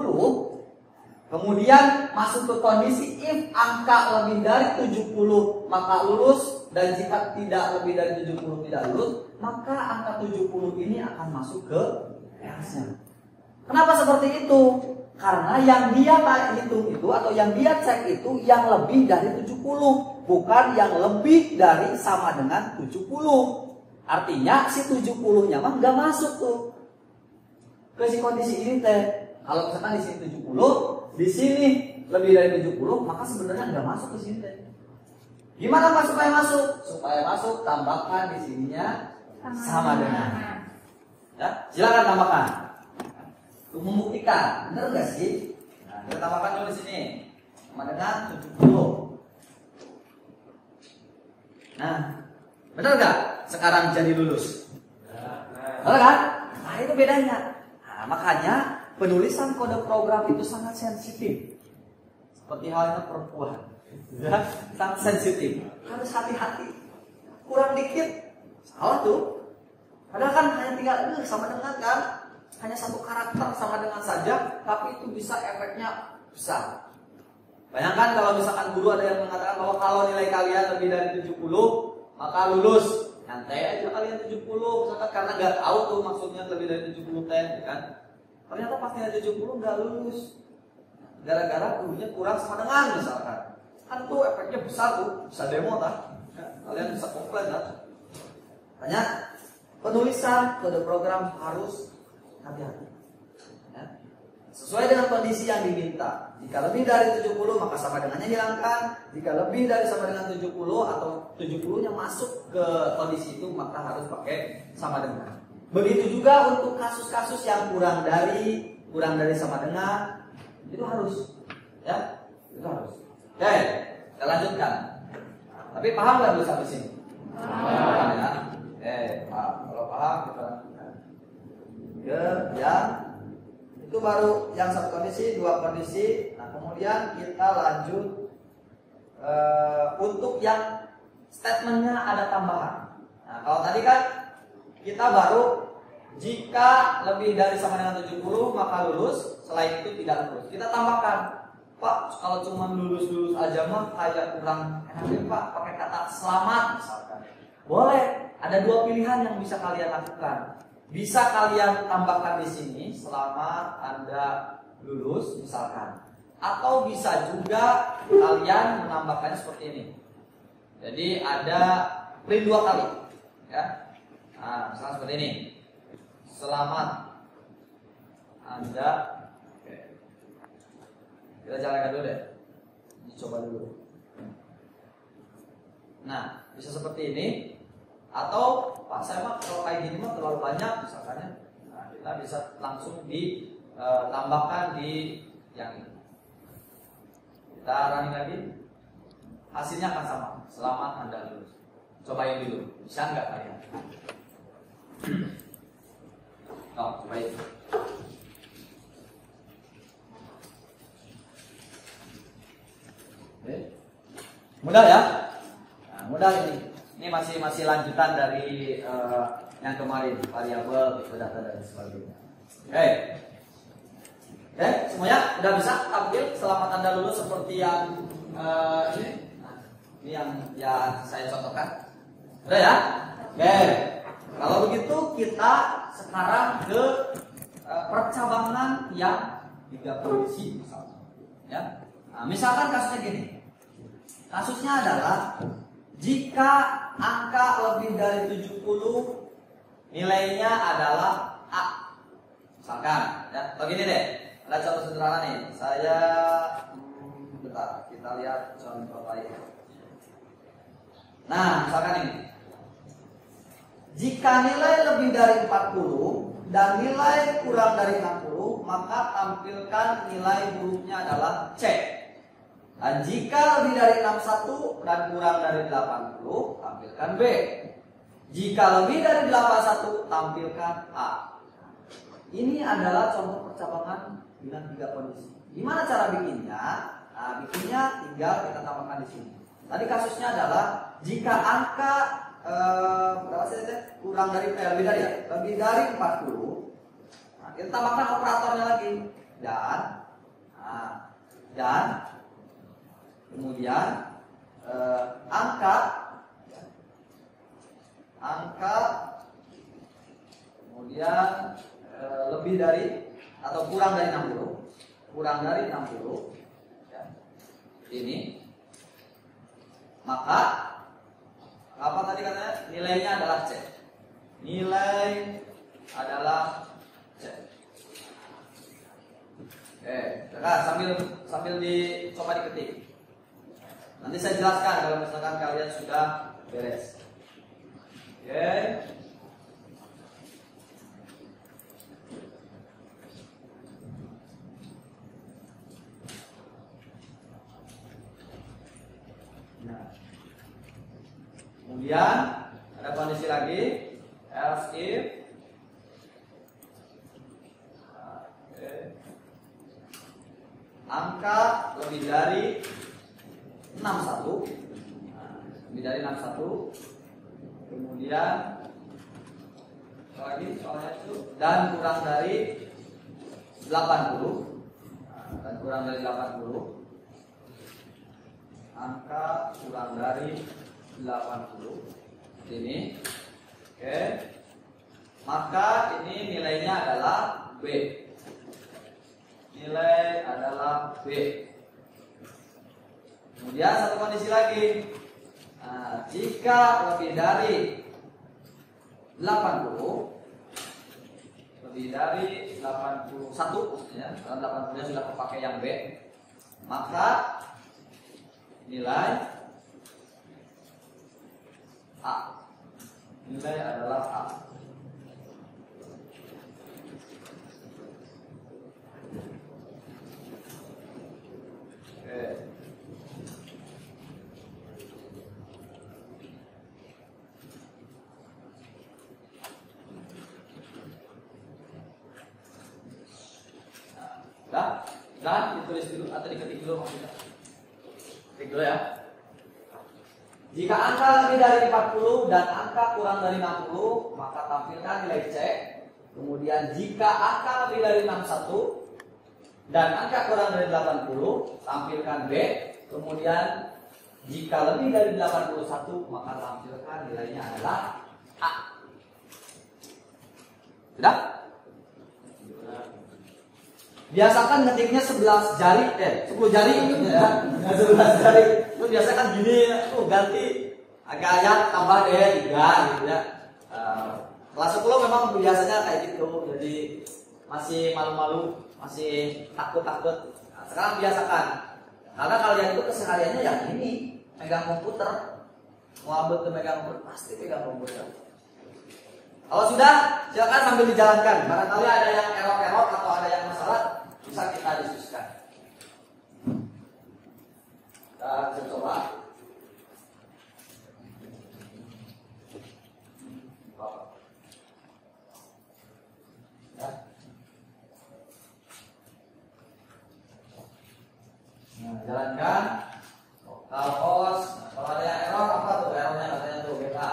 kemudian masuk ke kondisi if angka lebih dari 70 maka lulus, dan jika tidak lebih dari 70 tidak lulus, maka angka 70 ini akan masuk ke else-nya. Kenapa seperti itu? Karena yang dia hitung itu atau yang dia cek itu yang lebih dari 70, bukan yang lebih dari sama dengan 70. Artinya si 70-nya mah nggak masuk tuh ke si kondisi ini teh. Kalau misalkan di sini 70, di sini lebih dari 70, maka sebenarnya nggak masuk ke sini teh. Gimana Pak supaya masuk? Supaya masuk tambahkan di sininya sama dengan. Ya, silakan tambahkan. Untuk membuktikan, benar nggak sih? Nah, kita tambahkan dulu di sini sama dengan 70. Nah, benar nggak? Sekarang jadi lulus. Benar kan? Nah, itu bedanya. Nah, makanya penulisan kode program itu sangat sensitif. Seperti halnya perempuan. Ya, sangat sensitif. Harus hati-hati. Kurang dikit salah tuh. Padahal kan hanya tinggal sama dengan kan, hanya satu karakter sama dengan saja, tapi itu bisa efeknya besar. Bayangkan kalau misalkan guru ada yang mengatakan bahwa kalau nilai kalian lebih dari 70 maka lulus. Nyantai aja kalian 70 misalkan, karena nggak tahu tuh maksudnya lebih dari 70 teh, kan? Ternyata pas nilai 70 nggak lulus. Gara-gara gurunya kurang sama dengan misalkan. Kan tuh efeknya besar tuh, bisa demo kan? Kalian bisa komplain kan? Makanya penulisan kode program harus hati-hati. Ya. Sesuai dengan kondisi yang diminta. Jika lebih dari 70 maka sama dengannya hilangkan. Jika lebih dari sama dengan 70 atau 70-nya masuk ke kondisi itu maka harus pakai sama dengan. Begitu juga untuk kasus-kasus yang kurang dari sama dengan, itu harus, ya, itu harus. Oke, kita lanjutkan. Tapi paham nggak dulu sampai sini? Paham ya? Paham. Kalau paham kita lanjutkan. Yang itu baru yang satu kondisi, dua kondisi. Nah, kemudian kita lanjut untuk yang statementnya ada tambahan. Nah, kalau tadi kan kita baru jika lebih dari sama dengan 70 maka lulus, selain itu tidak lulus. Kita tambahkan, Pak, kalau cuma lulus aja mah kayak kurang enak Pak, pakai kata selamat misalkan. Boleh, ada dua pilihan yang bisa kalian lakukan. Bisa kalian tambahkan di sini selamat Anda lulus misalkan. Atau bisa juga kalian menambahkannya seperti ini. Jadi ada print dua kali, ya. Nah, misalnya seperti ini. Selamat Anda. Oke. Kita jalankan dulu deh. Coba dulu. Nah, bisa seperti ini. Atau Pak, saya mah kalau kayak gini mah terlalu banyak misalkan. Nah, kita bisa langsung ditambahkan di yang ini. Kita running lagi. Hasilnya akan sama. Selamat Anda lulus. Cobain dulu. Bisa nggak kalian? Oh, cobain. Oke. Mudah ya? Nah, mudah ini. Ini masih lanjutan dari yang kemarin, variabel, data dan sebagainya. Oke, semuanya udah bisa tampil selamat Anda lulus seperti yang ini. Nah, ini yang saya contohkan. Udah ya? Oke. Kalau begitu kita sekarang ke percabangan yang 3 kondisi misalnya. Ya. Nah, misalkan kasusnya gini. Kasusnya adalah jika angka lebih dari 70 nilainya adalah A. Misalkan, ya, begini deh. Ada contoh sederhana nih. Saya bentar, kita lihat contoh lain. Nah, misalkan ini. Jika nilai lebih dari 40 dan nilai kurang dari 60, maka tampilkan nilai hurufnya adalah C. Dan jika lebih dari 61 dan kurang dari 80, tampilkan B. Jika lebih dari 81, tampilkan A. Ini adalah contoh percabangan dengan 3 kondisi. Gimana cara bikinnya? Nah, bikinnya tinggal kita tambahkan di sini. Tadi kasusnya adalah jika angka berapa sih? Kurang dari lebih dari 40. Nah, kita tambahkan operatornya lagi dan kemudian angka kemudian lebih dari atau kurang dari 60 ya. Ini maka apa tadi katanya? Nilainya adalah C. Nilai adalah C. Oke, sekarang sambil dicoba diketik. Nanti saya jelaskan kalau misalkan kalian sudah beres. Oke. Nah. Kemudian ada kondisi lagi, else if angka lebih dari 61, kemudian lagi soalnya itu dan kurang dari 80, angka kurang dari 80 ini, oke, maka ini nilainya adalah B. Nilai adalah B. Kemudian satu kondisi lagi. Nah, jika lebih dari 81 maksudnya, karena 80-nya sudah terpakai yang B, maka nilai A. Nilai adalah A. Oke. Nah, ditulis dulu atau diketik dulu maksudnya. Ketik dulu ya. Jika angka lebih dari 40 dan angka kurang dari 60, maka tampilkan nilai C. Kemudian jika angka lebih dari 61 dan angka kurang dari 80, tampilkan B. Kemudian jika lebih dari 81, maka tampilkan nilainya adalah A. Sudah? Biasakan ngetiknya 11 jari, 10 jari ya. 11 jari. Lu biasa kan gini, ganti agak ayat tambah deh 3 gitu ya. Kelas 10 memang biasanya kayak gitu. Jadi masih malu-malu, masih takut-takut. Nah, sekarang biasakan. Karena kalian itu kesehariannya yang ini, megang komputer. Mau ambil ke megang komputer, pasti pegang komputer. Kalau sudah, silakan sambil dijalankan. Barangkali ada yang error-error atau ada yang masalah, bisa kita diskusikan. Kita coba. Ya. Nah, jalankan. Kalau ada yang error apa tuh? Errornya katanya tuh beta.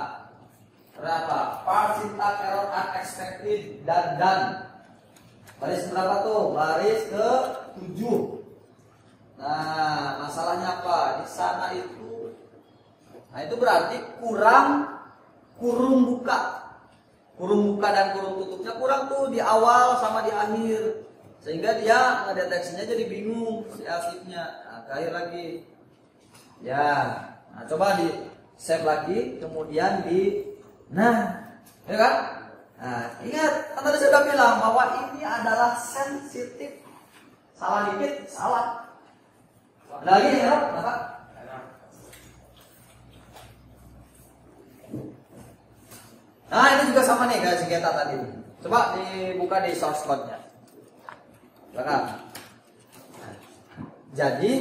Berapa? Part syntax error unexpected dan. Baris berapa tuh? Baris ke-7. Nah, masalahnya apa? Di sana itu, nah itu berarti kurang kurung buka. kurung buka dan kurung tutupnya kurang tuh di awal sama di akhir, sehingga dia ngedeteksinya jadi bingung si arsipnya. Nah, ke akhir lagi ya. Nah, coba di save lagi, kemudian nah, ya kan? Nah, ingat kan tadi saya sudah bilang bahwa ini adalah sensitif, salah dikit salah. Ada lagi ya, Pak? Nah, ini juga sama nih kayak sengketa tadi. Coba dibuka di source code-nya. Silakan. Jadi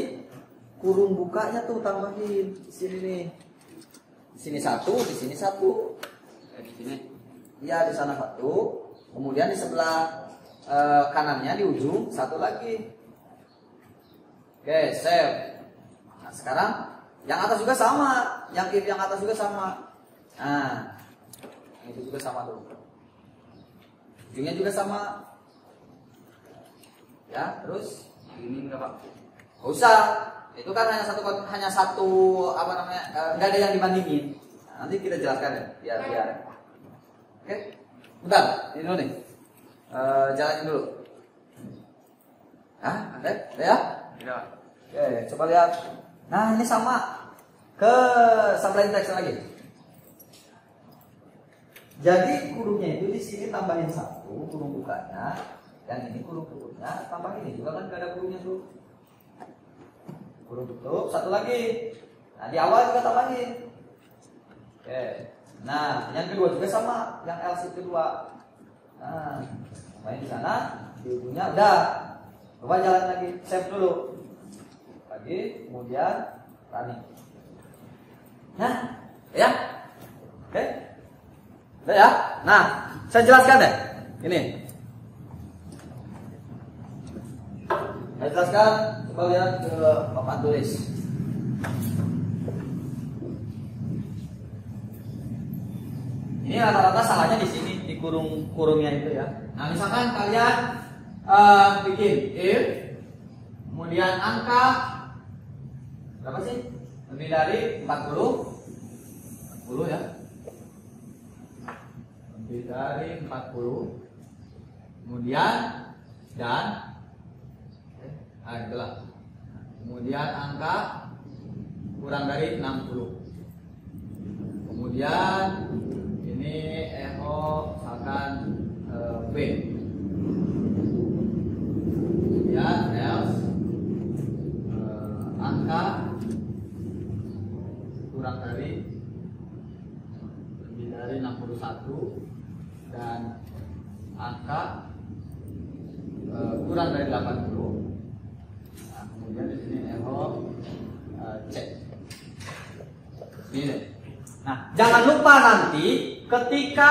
kurung bukanya tuh tambahin di sini nih. Di sini satu, di sini satu. Di sini. Iya, di sana satu. Kemudian di sebelah kanannya di ujung satu lagi. Oke, save. Nah, sekarang yang atas juga sama, yang if yang atas juga sama. Nah, itu juga sama tuh. Ujungnya juga sama. Ya, terus Ini enggak Pak? nggak usah. Itu kan hanya satu apa namanya? Nggak ada yang dibandingin. Nah, nanti kita jelaskan ya, biar. Oke. Bentar, ini dulu nih. Jalanin dulu. Ada ya? Tidak. Oke, coba lihat. Nah, ini sama ke subline text lagi. Jadi kurungnya itu di sini tambahin satu kurung bukanya, yang ini kurung tutupnya tambahin ini juga kan gak ada kurungnya tuh. Kurung tutup satu lagi. Nah, di awal juga tambahin. Oke. Nah, yang kedua juga sama, yang else kedua. Nah, main di sana, di ujungnya udah. Coba jalan lagi, save dulu. Lagi, kemudian running. Nah, ya. Oke. Udah ya. Nah, saya jelaskan deh. Ini. Saya jelaskan, coba lihat ke papan tulis. Ini rata-rata salahnya di sini, di kurungnya itu ya. Nah, misalkan kalian bikin if, kemudian angka berapa sih? Lebih dari 40 ya. Lebih dari 40. Kemudian dan itulah. Kemudian angka kurang dari 60. Kemudian ini echo misalkan B. Kemudian else angka kurang dari lebih dari 61 dan angka kurang dari 80. Nah, kemudian di sini echo cek. Ini. Nah, jangan lupa nanti ketika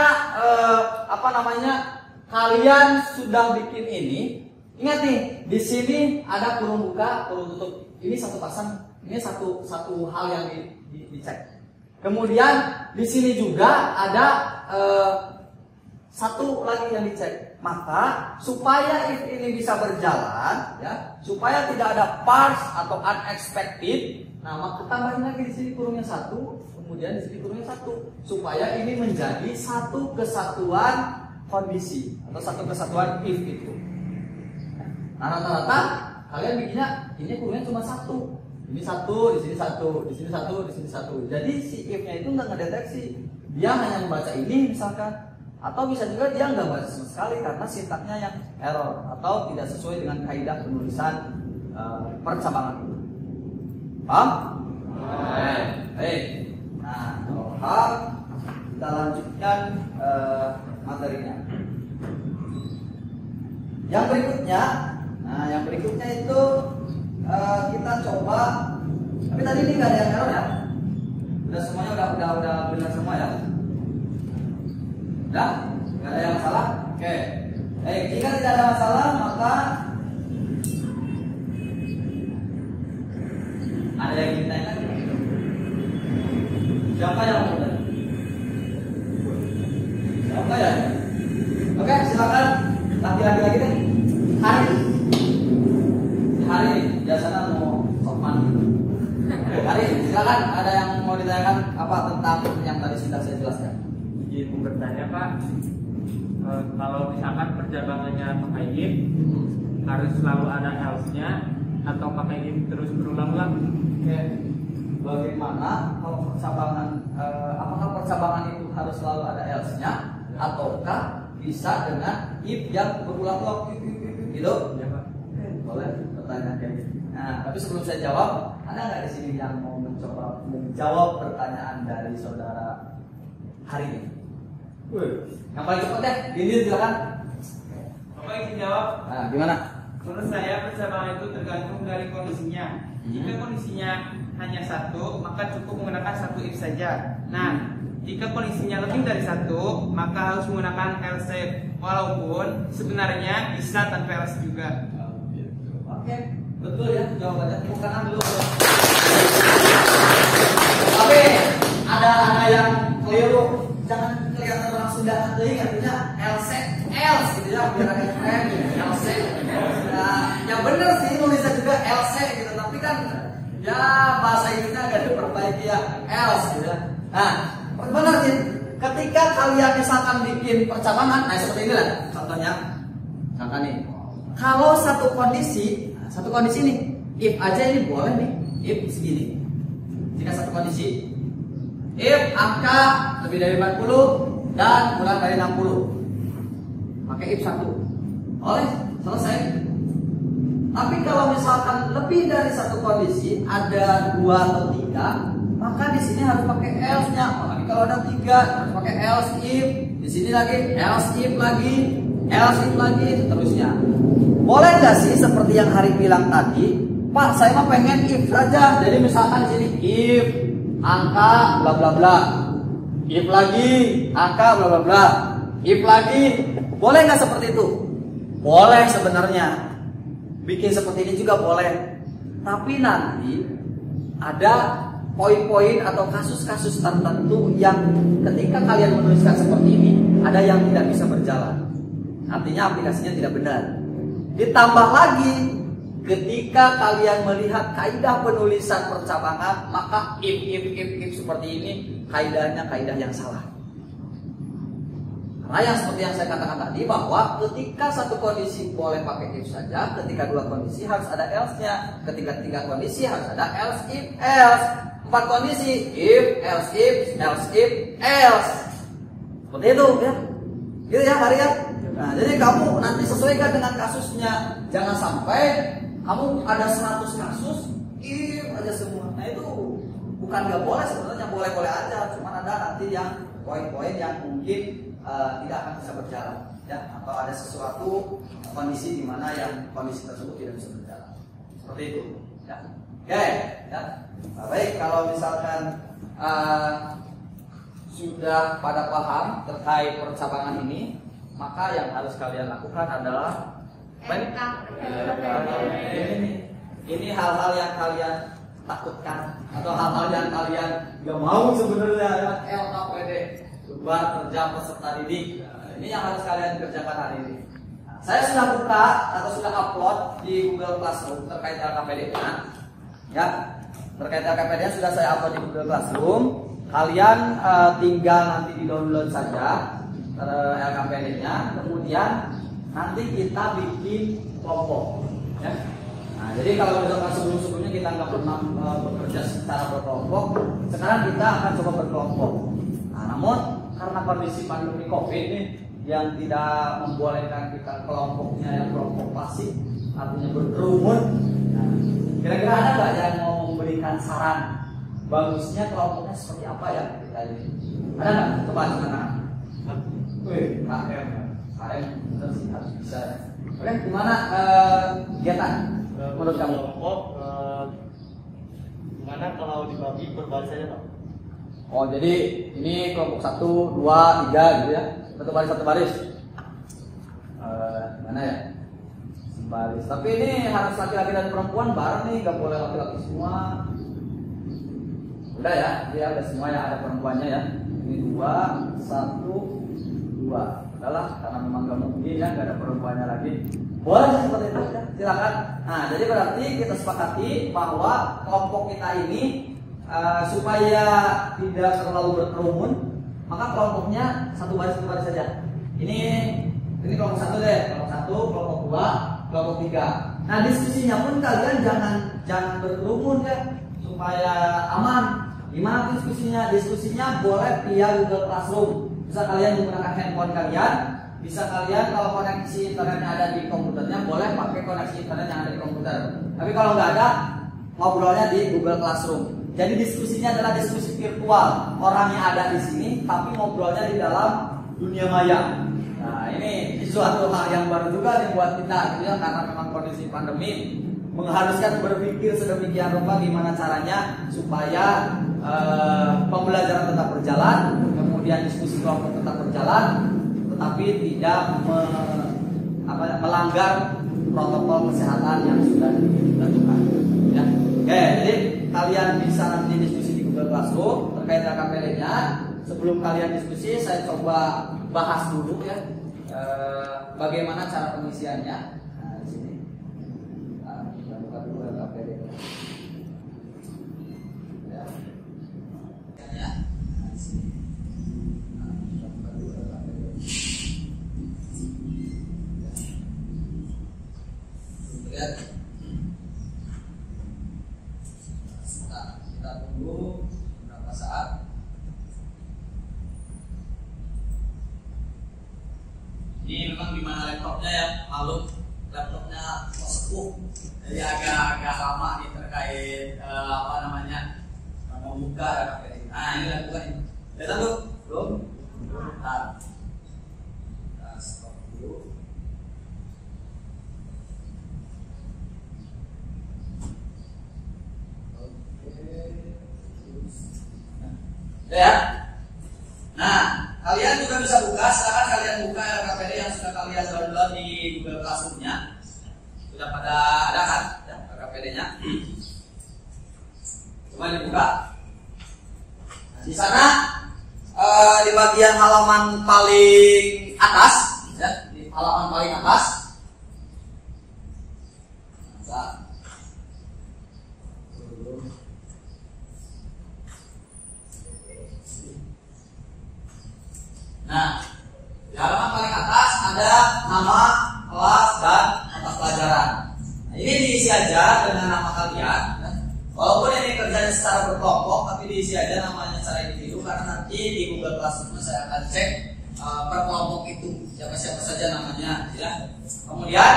kalian sudah bikin ini, ingat nih, di sini ada kurung buka, kurung tutup. Ini satu pasang, ini satu hal yang dicek. Kemudian di sini juga ada satu lagi yang dicek. Maka supaya if ini bisa berjalan, ya, supaya tidak ada parts atau unexpected, nah maka tambahin lagi di sini kurungnya satu, kemudian di sini kurungnya satu, supaya ini menjadi satu kesatuan kondisi atau satu kesatuan if itu. Nah, rata-rata kalian bikinnya ini kurungnya cuma satu. Ini satu, di sini satu, di sini satu, di sini satu. Jadi si if-nya itu nggak ngedeteksi. Dia hanya membaca ini misalkan. Atau bisa juga dia nggak baca sama sekali karena sintaknya yang error atau tidak sesuai dengan kaidah penulisan percabangan itu. Paham? Baik. Nah, kalau paham, kita lanjutkan materinya. Yang berikutnya itu kita coba. Tapi tadi ini nggak ada yang error ya? Udah semuanya udah benar semua ya? Udah? Nggak ada yang masalah? Oke. Jika tidak ada masalah, maka ada yang ditanyakan? Siapa yang mau bertanya? Siapa ya? Oke, silakan. Laki-laki lagi deh. Hari biasanya mau sopan. Hari, silakan. Ada yang mau ditanyakan apa tentang yang tadi sudah saya jelaskan? izin bertanya Pak, kalau misalkan percabangannya pakai if, harus selalu ada else-nya atau pakai if terus berulang-ulang? Oke. Bagaimana kalau percabangan, apakah percabangan itu harus selalu ada else-nya ataukah bisa dengan if yang berulang-ulang gitu? Ya Pak. Boleh pertanyaan kayak gitu. Nah, tapi sebelum saya jawab, ada nggak di sini yang mau mencoba menjawab pertanyaan dari saudara hari ini? Yang paling cepat deh, Dindin silakan. Bapak izin jawab. Nah, gimana? Menurut saya percabangan itu tergantung dari kondisinya. Jika kondisinya hanya satu, maka cukup menggunakan satu if saja. Nah, jika kondisinya lebih dari satu, maka harus menggunakan else if. Walaupun sebenarnya bisa tanpa else juga. Oke, betul ya jawabannya. Tepuk tangan dulu. Tapi ada yang keliru. Jangan kelihatan orang Sunda tadi artinya else gitu ya, biar agak keren gitu. Else. Nah, yang benar sih nulisnya juga else gitu, tapi kan ya bahasa Inggrisnya agak diperbaiki ya, else gitu ya. Nah, benar sih. Ketika kalian misalkan bikin percabangan, nah seperti ini lah contohnya. Contoh nih. Kalau satu kondisi nih, if aja ini boleh nih, if segini. Jika satu kondisi, if angka lebih dari 40 dan kurang dari 60, pakai if 1, boleh, selesai. Tapi kalau misalkan lebih dari satu kondisi, ada 2 atau 3, maka di sini harus pakai else-nya. Tapi kalau ada 3, harus pakai else if. Di sini lagi else if lagi, seterusnya. Boleh nggak sih seperti yang Hari bilang tadi, Pak, saya mah pengen if saja. Jadi misalkan di sini if angka bla bla bla, if lagi angka bla bla bla, if lagi, boleh nggak seperti itu? Boleh sebenarnya. Bikin seperti ini juga boleh. Tapi nanti ada poin-poin atau kasus-kasus tertentu yang ketika kalian menuliskan seperti ini, ada yang tidak bisa berjalan. Artinya aplikasinya tidak benar. Ditambah lagi, ketika kalian melihat kaidah penulisan percabangan, maka if seperti ini kaidahnya kaidah yang salah. Karena yang seperti yang saya katakan tadi, bahwa ketika satu kondisi boleh pakai if saja, ketika 2 kondisi harus ada else-nya, ketika 3 kondisi harus ada else if else, 4 kondisi if else if else if else. Seperti itu ya. Gitu ya Hari ya. Nah, jadi kamu nanti sesuaikan dengan kasusnya. Jangan sampai kamu ada 100 kasus, if aja semua. Nah itu bukan nggak boleh sebenarnya, boleh-boleh aja. Cuma ada nanti yang poin-poin yang mungkin tidak akan bisa berjalan, ya. Atau ada sesuatu kondisi di mana yang kondisi tersebut tidak bisa berjalan. Seperti itu. Ya. Oke. Ya. Nah, baik, kalau misalkan sudah pada paham terkait percabangan ini, maka yang harus kalian lakukan adalah ini hal-hal yang kalian takutkan atau hal-hal yang kalian gak mau sebenarnya ya. LKPD, Lembar Kerja Peserta Didik. Ini yang harus kalian kerjakan hari ini. Saya sudah buka atau sudah upload di Google Classroom terkait LKPD-nya. Ya, terkait LKPD-nya sudah saya upload di Google Classroom. Kalian tinggal nanti di-download saja LKPD-nya, kemudian nanti kita bikin kelompok, ya. Nah, jadi kalau misalkan sebelum-sebelumnya kita nggak pernah bekerja secara berkelompok, sekarang kita akan coba berkelompok. Nah, namun karena kondisi pandemi COVID ini yang tidak membolehkan kita kelompoknya yang kelompok pasif, artinya berkerumun. Nah, kira-kira ada nggak yang mau memberikan saran? Bagusnya kelompoknya seperti apa ya kita ini? Ada nggak? Coba tangan. Wih, KM bener sih harus bisa. Oke, gimana kegiatan menurut kamu? Kelompok gimana kalau dibagi per baris saja Pak? Oh, jadi ini kelompok 1, 2, 3 gitu ya. Satu baris. Gimana ya? Baris. Tapi ini harus laki-laki dan perempuan bareng nih, nggak boleh laki-laki semua. Udah ya, dia ada semua yang ada perempuannya ya. Ini 2, 1, 2. Udahlah, karena memang gak mungkin ya, gak ada perempuannya lagi. Boleh seperti itu ya, silakan. Nah, jadi berarti kita sepakati bahwa kelompok kita ini supaya tidak terlalu berkerumun, maka kelompoknya satu baris saja. Ini kelompok 1 deh, kelompok 1, kelompok 2, kelompok 3. Nah, diskusinya pun kalian jangan berkerumun ya, supaya aman. Gimana diskusinya? Diskusinya boleh via Google Classroom. Bisa kalian menggunakan handphone kalian, bisa kalian kalau koneksi internetnya ada di komputernya, boleh pakai koneksi internet yang ada di komputer. Tapi kalau nggak ada, ngobrolnya di Google Classroom. Jadi diskusinya adalah diskusi virtual. Orangnya ada di sini, tapi ngobrolnya di dalam dunia maya. Nah, ini suatu hal yang baru juga nih buat kita, gitu ya, karena memang kondisi pandemi mengharuskan berpikir sedemikian rupa gimana caranya supaya pembelajaran tetap berjalan, kemudian diskusi kelompok tetap berjalan, tetapi tidak melanggar protokol kesehatan yang sudah ditentukan. Ya. Oke, jadi kalian bisa nanti diskusi di Google Classroom terkait dengan KPD-nya. Sebelum kalian diskusi, saya coba bahas dulu ya bagaimana cara pengisiannya. Nah, di sini kita buka dulu KPD. Ya. Nah, di sini. Kita buka dulu KPD. Ya. Kita tunggu beberapa saat. Ini memang dimana laptopnya ya, maklum laptopnya sepuh, jadi agak lama nih terkait membuka KPD. Nah, ini lakukan ini. Lihat dulu, belum? Nah, kita stop dulu. Ya. Nah, kalian juga bisa buka, silakan kalian buka KPD yang sudah kalian download di Google Classroom-nya. Sudah pada ada kan ya, KPD-nya. Coba dibuka. Nah, di sana di bagian halaman paling atas, ya, di halaman paling atas. Nah, di halaman paling atas ada nama, kelas, dan mata pelajaran. Nah, ini diisi aja dengan nama kalian. Walaupun ini kerjanya secara berkelompok, tapi diisi aja namanya secara individu karena nanti di Google Classroom saya akan cek per kelompok itu siapa saja namanya. Ya. Kemudian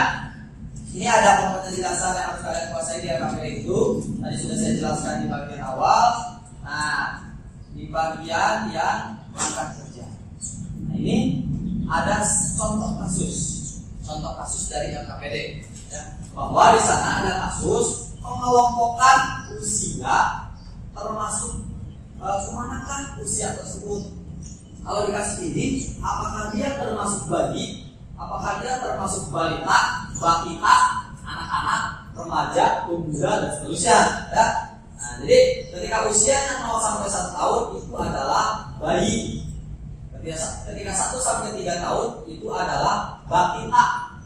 ini ada kompetensi dasar yang harus kalian kuasai di KPD itu. Tadi sudah saya jelaskan di bagian awal. Nah, di bagian yang langkah kerja. Nah, ini ada contoh kasus dari KPD ya, bahwa di sana ada kasus pengelompokan usia termasuk kemanakah usia tersebut. Kalau dikasih ini, apakah dia termasuk bayi, apakah dia termasuk balita, anak-anak, remaja, pemuda dan seterusnya ya. Nah, jadi ketika usianya 0 sampai 1 tahun itu adalah bayi. Ketika 1 sampai 3 tahun itu adalah balita.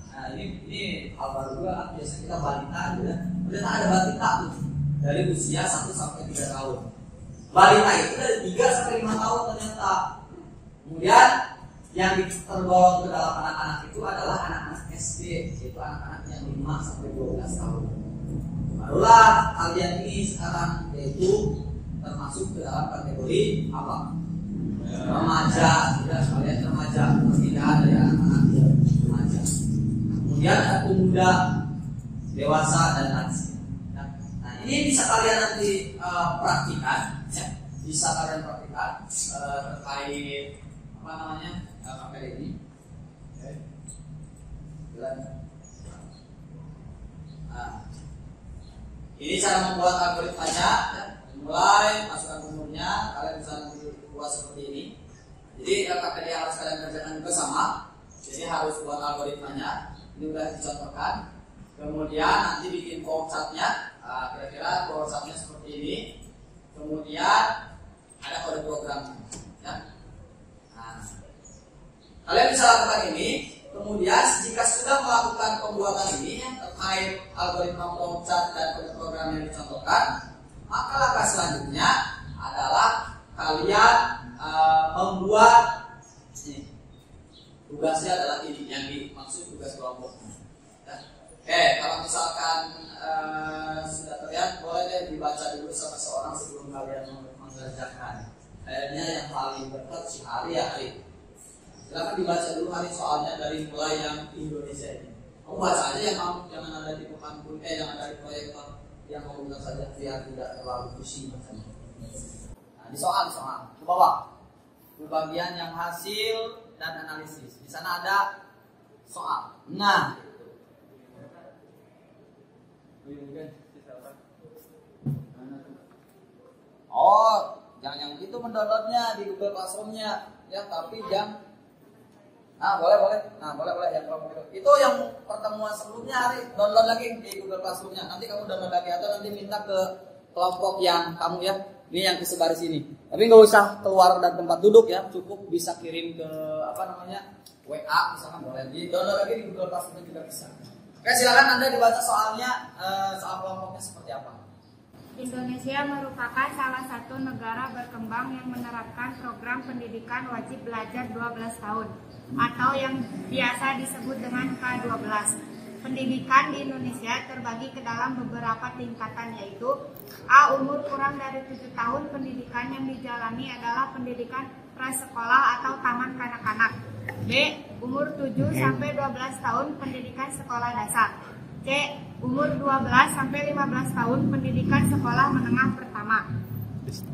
Nah, ini hal baru juga kan, biasanya kita balita gitu ya. Ternyata ada balita tuh dari usia 1 sampai 3 tahun. Balita itu dari 3 sampai 5 tahun ternyata. Kemudian yang tergolong ke dalam anak-anak itu adalah anak-anak SD, yaitu anak-anak yang 5 sampai 12 tahun. Barulah kalian ini sekarang yaitu termasuk ke dalam kategori apa? Remaja, tidak sekalian remaja, perpindahan dari anak-anak remaja. Kemudian ada pemuda, dewasa dan lansia. Nah, ini bisa kalian nanti praktikan, ya. Bisa kalian praktikan terkait apa namanya KPD ini. Nah, ini cara membuat algoritmanya. Ya. Mulai masukkan umurnya, kalian bisa buat seperti ini. Jadi KPD yang harus kalian kerjakan juga sama. Jadi harus buat algoritmanya. Ini udah dicontohkan. Kemudian nanti bikin power chart-nya. Kira-kira power chart-nya seperti ini. Kemudian ada kode programnya. Ya. Nah, kalian bisa lakukan ini. Kemudian jika sudah melakukan pembuatan ini terkait algoritma power chart dan kode program yang dicontohkan, maka langkah selanjutnya adalah kalian membuat membuat ini. Tugasnya adalah ini yang dimaksud tugas kelompok. Ya. Oke, kalau misalkan sudah terlihat, boleh deh dibaca dulu sama seorang sebelum kalian mengerjakan. Kayaknya yang paling dekat si Hari ya Hari. Silakan dibaca dulu Hari soalnya dari mulai yang Indonesia ini. Kamu baca aja yang kamu, jangan ada di pemangku, yang ada di proyektor, yang kamu bilang saja biar tidak terlalu pusing bacanya. Nah, di soal ke bawah, di bagian yang hasil dan analisis. Di sana ada soal. Nah, oh, jangan yang itu mendownloadnya di Google Classroom-nya, ya, tapi yang boleh yang kelompok itu yang pertemuan sebelumnya Hari download lagi di Google Classroom-nya. Nanti kamu download lagi atau nanti minta ke kelompok yang kamu ya. Ini yang kesebar di sini. Tapi nggak usah keluar dari tempat duduk ya, cukup bisa kirim ke WA misalkan boleh. Di download lagi di Google Classroom juga bisa. Oke, silakan Anda dibaca soalnya, soal kelompoknya seperti apa. Indonesia merupakan salah satu negara berkembang yang menerapkan program pendidikan wajib belajar 12 tahun atau yang biasa disebut dengan K12. Pendidikan di Indonesia terbagi ke dalam beberapa tingkatan, yaitu A. Umur kurang dari 7 tahun, pendidikan yang dijalani adalah pendidikan prasekolah atau taman kanak-kanak. B. Umur 7 sampai 12 tahun, pendidikan sekolah dasar. C. Umur 12 sampai 15 tahun, pendidikan sekolah menengah pertama.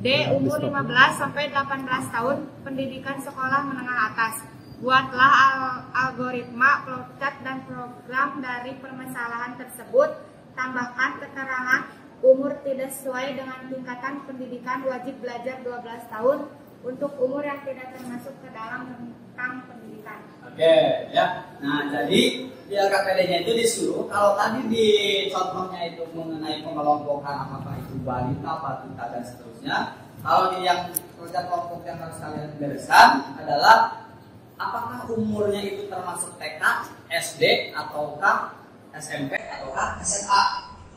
D. Umur 15 sampai 18 tahun, pendidikan sekolah menengah atas. Buatlah algoritma, flowchart, dan program dari permasalahan tersebut. Tambahkan keterangan umur tidak sesuai dengan tingkatan pendidikan wajib belajar 12 tahun untuk umur yang tidak termasuk ke dalam rentang pendidikan. Oke, ya. Nah, jadi di LKPD-nya itu disuruh, kalau tadi di contohnya itu mengenai pengelompokan apakah itu balita, balita, dan seterusnya. Kalau di yang kerja kelompok yang harus kalian bereskan adalah apakah umurnya itu termasuk TK, SD, ataukah SMP, ataukah SMA.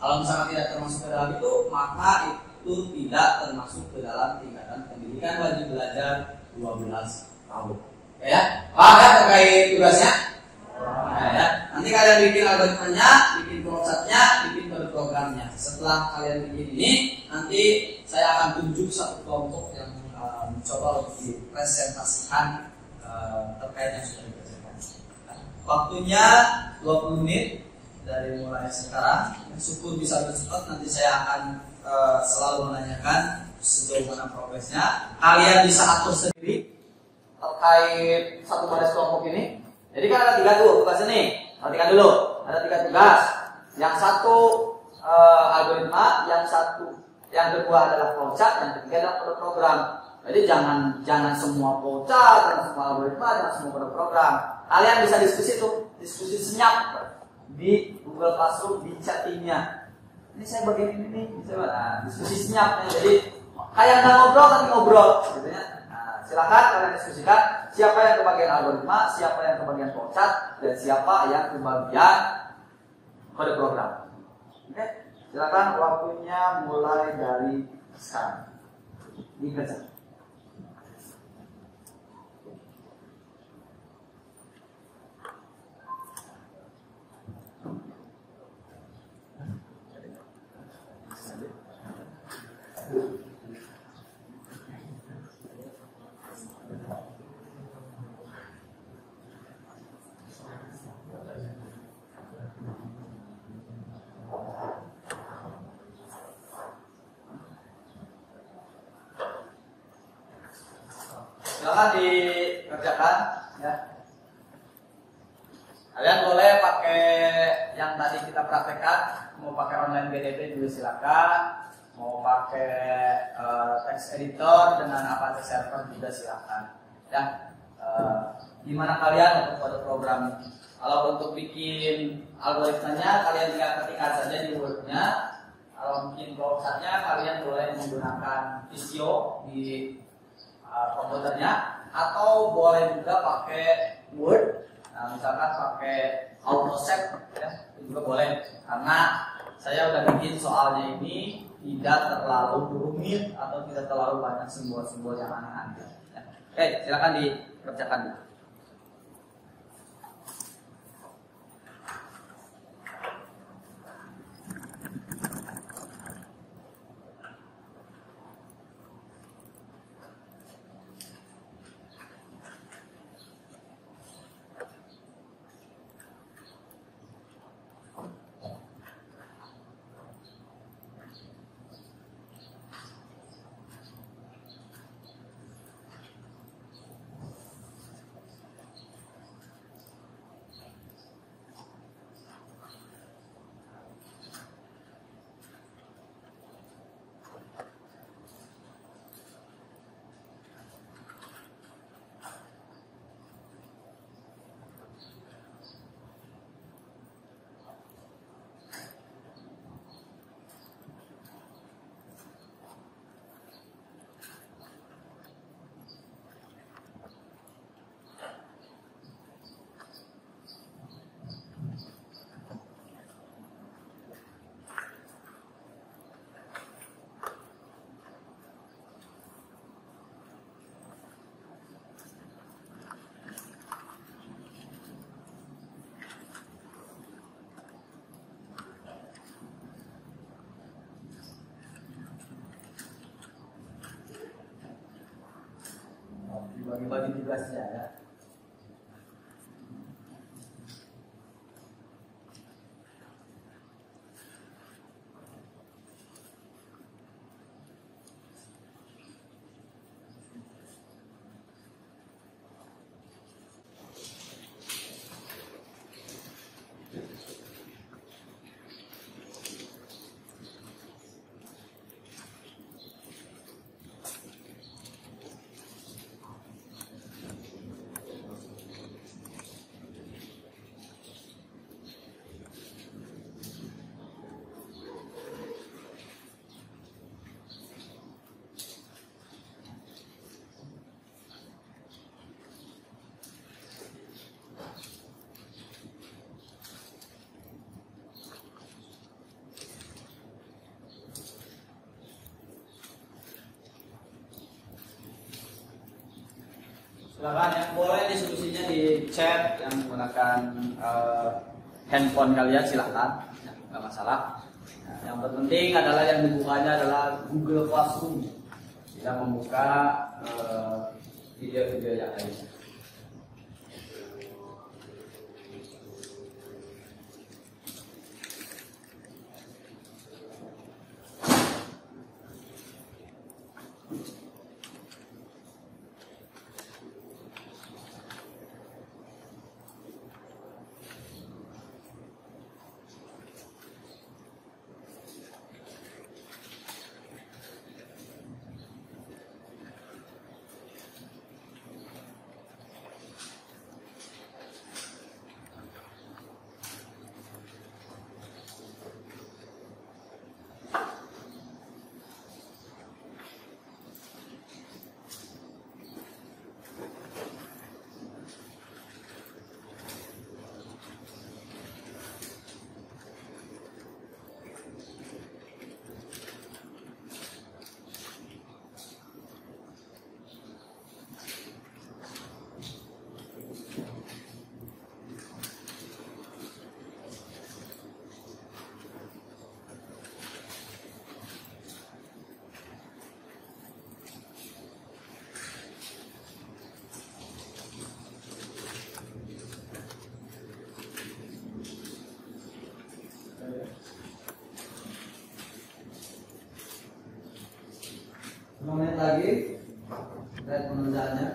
Kalau misalkan tidak termasuk ke dalam itu, maka itu tidak termasuk ke dalam tingkatan pendidikan wajib belajar 12 tahun. Ya, paham ya terkait tugasnya? Ya. Nanti kalian bikin algoritmanya, bikin flowchartnya, bikin programnya. Setelah kalian bikin ini, nanti saya akan tunjuk satu kelompok yang mencoba untuk dipresentasikan terkait yang sudah dipresentasikan. Waktunya 20 menit dari mulai sekarang. Syukur bisa bercepat. Nanti saya akan selalu menanyakan sejauh mana progresnya. Kalian bisa atur sendiri terkait satu baris kelompok ini. Jadi kan ada 3 tugas ini. Perhatikan dulu, ada 3 tugas. Yang satu algoritma, yang kedua adalah flowchart, yang ketiga adalah program. Jadi jangan semua flowchart, jangan semua algoritma, jangan semua program. Kalian bisa diskusi diskusi senyap di Google Classroom, di chattingnya. Ini saya bagian ini nih, diskusi senyap. Jadi kayak nggak ngobrol tapi ngobrol, gitu ya. Silakan kalian diskusikan siapa yang kebagian algoritma, siapa yang kebagian flowchart, dan siapa yang kebagian kode program. Oke, silakan waktunya mulai dari sekarang. Dikerjakan. Silakan dikerjakan ya. Kalian boleh pakai yang tadi kita praktekkan, mau pakai online BDP juga silakan, mau pakai text editor dengan Apache server juga silakan. Ya, gimana kalian untuk kode program? Kalau untuk bikin algoritmanya kalian tinggal ketikkan saja di Word-nya. Kalau bikin flowchartnya kalian boleh menggunakan Visio di komputernya, atau boleh juga pakai Word. Nah, misalkan pakai AutoSave ya, itu juga boleh. Karena saya udah bikin soalnya ini tidak terlalu rumit atau tidak terlalu banyak simbol-simbol yang aneh-aneh. Ya. Oke, silakan dikerjakan. Bagi-bagi tugasnya ya. Silakan yang boleh diskusinya di chat yang menggunakan handphone kalian, silahkan, ya, nggak masalah. Nah, yang terpenting adalah yang dibukanya adalah Google Classroom, tidak membuka video-video yang lainnya. Menit lagi terkait pengerjaannya.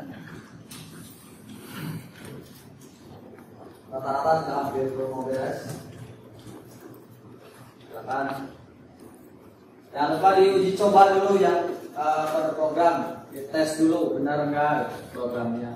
Rata-rata sudah hampir mau beres. Silakan. Jangan lupa diuji coba dulu yang pada program, dites dulu benar enggak programnya.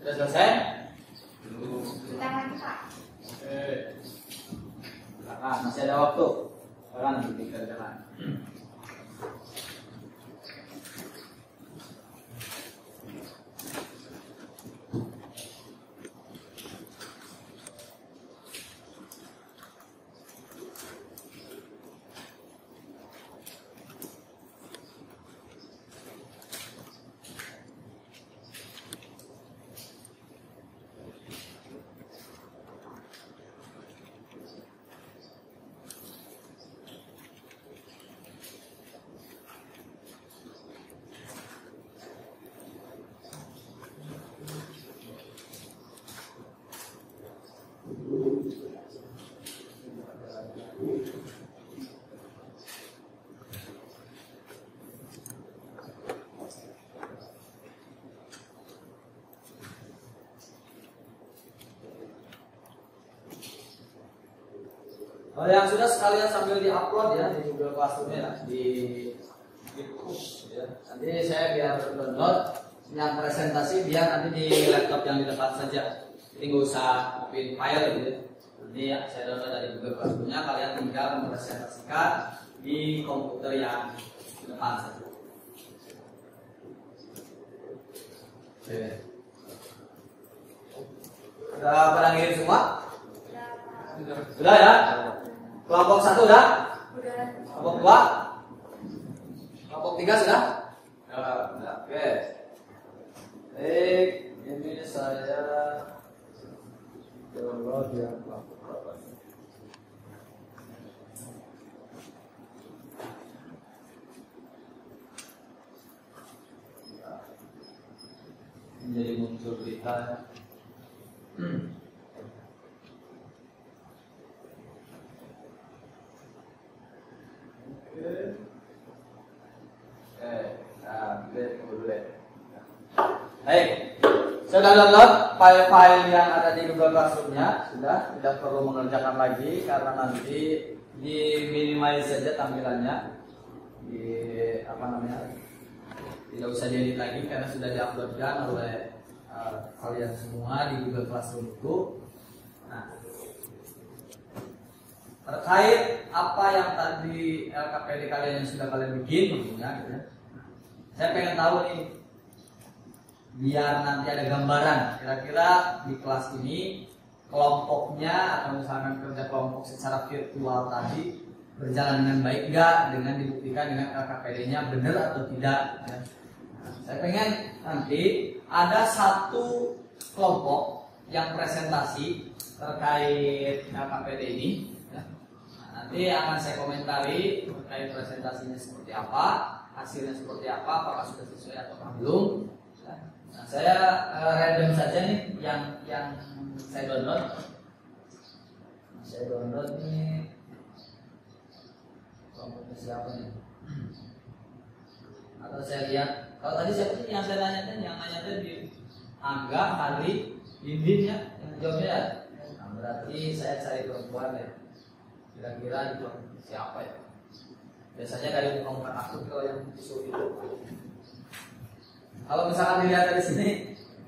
Sudah selesai? Bentar lagi Pak. Silakan, masih ada waktu. Silakan nanti dikerjakan. Kalau yang sudah sekalian sambil diupload ya di Google Classroom ya, di push ya. Nanti saya biar download yang presentasi biar nanti di laptop yang di depan saja. Jadi nggak usah copy file gitu ya. Nanti ya, saya download dari Google Classroom-nya, kalian tinggal mempresentasikan di komputer yang di depan saja. Oke. Sudah pada ngirim semua? Sudah ya? Kelompok 1 sudah? Kelompok 2? Kelompok 3 sudah? Sudah. Oke. Baik, ini saya download yang kelompok berapa? Jadi muncul berita ya. Baik, saya sudah download file-file yang ada di Google Classroom-nya, sudah tidak perlu mengerjakan lagi karena nanti diminimize saja tampilannya, tidak usah diedit lagi karena sudah diuploadkan oleh kalian semua di Google Classroom itu. Nah, terkait apa yang tadi LKPD kalian yang sudah kalian bikin tentunya gitu ya. Saya pengen tahu nih, biar nanti ada gambaran kira-kira di kelas ini kelompoknya atau misalkan kerja kelompok secara virtual tadi berjalan dengan baik nggak, dengan dibuktikan dengan LKPD-nya benar atau tidak ya. Saya pengen nanti ada satu kelompok yang presentasi terkait LKPD ini ya. Nanti akan saya komentari terkait presentasinya seperti apa, hasilnya seperti apa, apakah sudah sesuai atau belum. Nah, saya random saja nih yang saya download. Saya download nih kelompoknya siapa nih? Atau saya lihat, kalau tadi siapa sih yang saya tanyakan? Yang nanya tadi Angga, Ali, Dindin ya, yang jawabnya ya. Nah, berarti saya cari perempuan ya. Kira-kira itu siapa ya? Biasanya dari muka akun kalau yang isu itu. Kalau misalkan dilihat dari sini,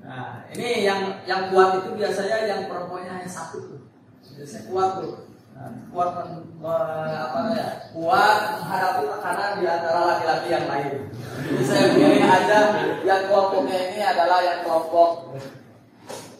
nah ini yang kuat itu biasanya yang perempuannya hanya satu. Biasanya kuat tuh. Nah, kuat kuat menghadapi tekanan di antara laki-laki yang lain. Jadi saya pilih aja yang kelompoknya ini adalah yang kelompok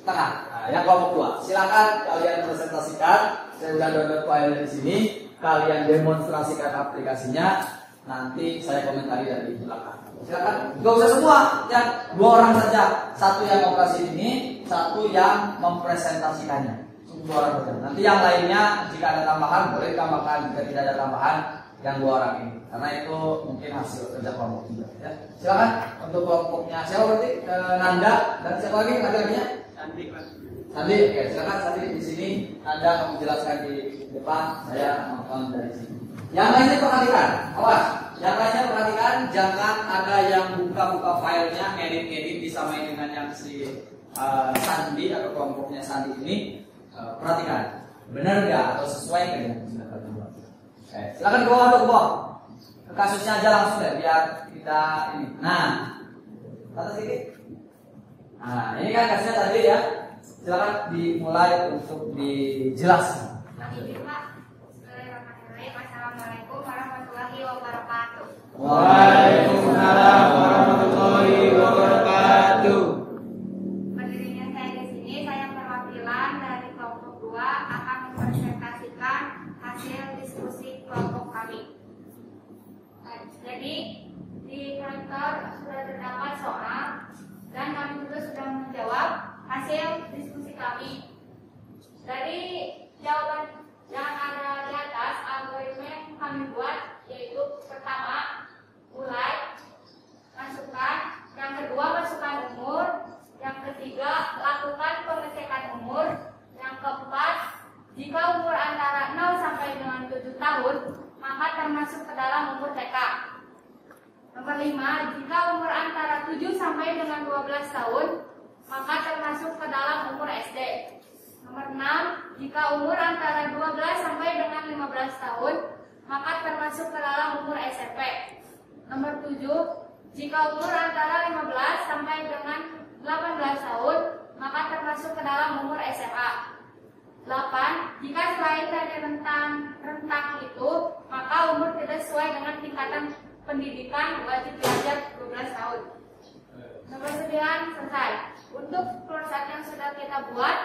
tengah. Nah, yang kelompok 2. Silakan kalian presentasikan. Saya udah download file di sini. Kalian demonstrasikan aplikasinya. Nanti saya komentari dari belakang. Silakan. Gak usah semua. Yang 2 orang saja. Satu yang operasi ini, satu yang mempresentasikannya. 2 orang saja. Nanti yang lainnya jika ada tambahan boleh tambahkan. Jika tidak ada tambahan, yang 2 orang ini. Karena itu mungkin hasil kerja kelompok juga. Ya. Silakan untuk kelompoknya. Siapa berarti? Nanda dan siapa lagi laki-lakinya? Sandi, Pak. Sandi, oke, silakan Sandi di sini. Anda akan menjelaskan di depan. Saya nonton dari sini. Yang lainnya perhatikan, awas. Yang lainnya perhatikan, jangan ada yang buka-buka filenya, edit-edit disamain dengan yang si Sandi atau kelompoknya Sandi ini. Perhatikan, benar nggak atau sesuai nggak yang sudah kalian buat? Silakan ke bawah, ke kasusnya aja langsung ya, biar kita ini. Nah, kata sedikit. Nah, ini kan kasnya tadi ya. Silakan dimulai untuk dijelaskan. Assalamualaikum warahmatullahi wabarakatuh. Waalaikumsalam warahmatullahi wabarakatuh. Berdirinya saya di sini, saya perwakilan dari kelompok 2 akan mempresentasikan hasil diskusi kelompok kami. Jadi di proyektor sudah terdapat soal dan kami juga sudah menjawab hasil diskusi kami. Dari jawaban yang ada di atas, algoritma yang kami buat yaitu pertama, mulai, masukkan, yang kedua, masukkan umur, yang ketiga, lakukan pengecekan umur, yang keempat, jika umur antara 0 sampai dengan 7 tahun, maka termasuk ke dalam umur TK. Nomor 5, jika umur antara 7 sampai dengan 12 tahun, maka termasuk ke dalam umur SD. Nomor 6, jika umur antara 12 sampai dengan 15 tahun, maka termasuk ke dalam umur SMP. Nomor 7, jika umur antara 15 sampai dengan 18 tahun, maka termasuk ke dalam umur SMA. 8, jika selain dari rentang itu, maka umur tidak sesuai dengan tingkatan pendidikan wajib belajar 12 tahun. Nomor 9, selesai. Untuk flowchart yang sudah kita buat,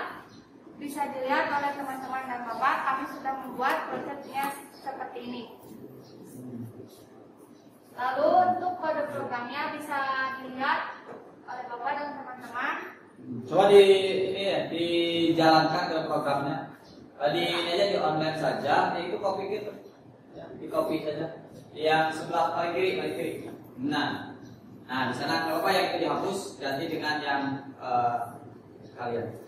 bisa dilihat oleh teman-teman dan Bapak, kami sudah membuat flowchartnya seperti ini. Lalu untuk kode programnya bisa dilihat oleh Bapak dan teman-teman. Coba dijalankan ke programnya. Tadi ini aja di online saja, itu copy gitu. Ya, di copy saja. Yang sebelah paling kiri. Nah, di sana kalau apa yang itu dihapus ganti dengan yang kalian.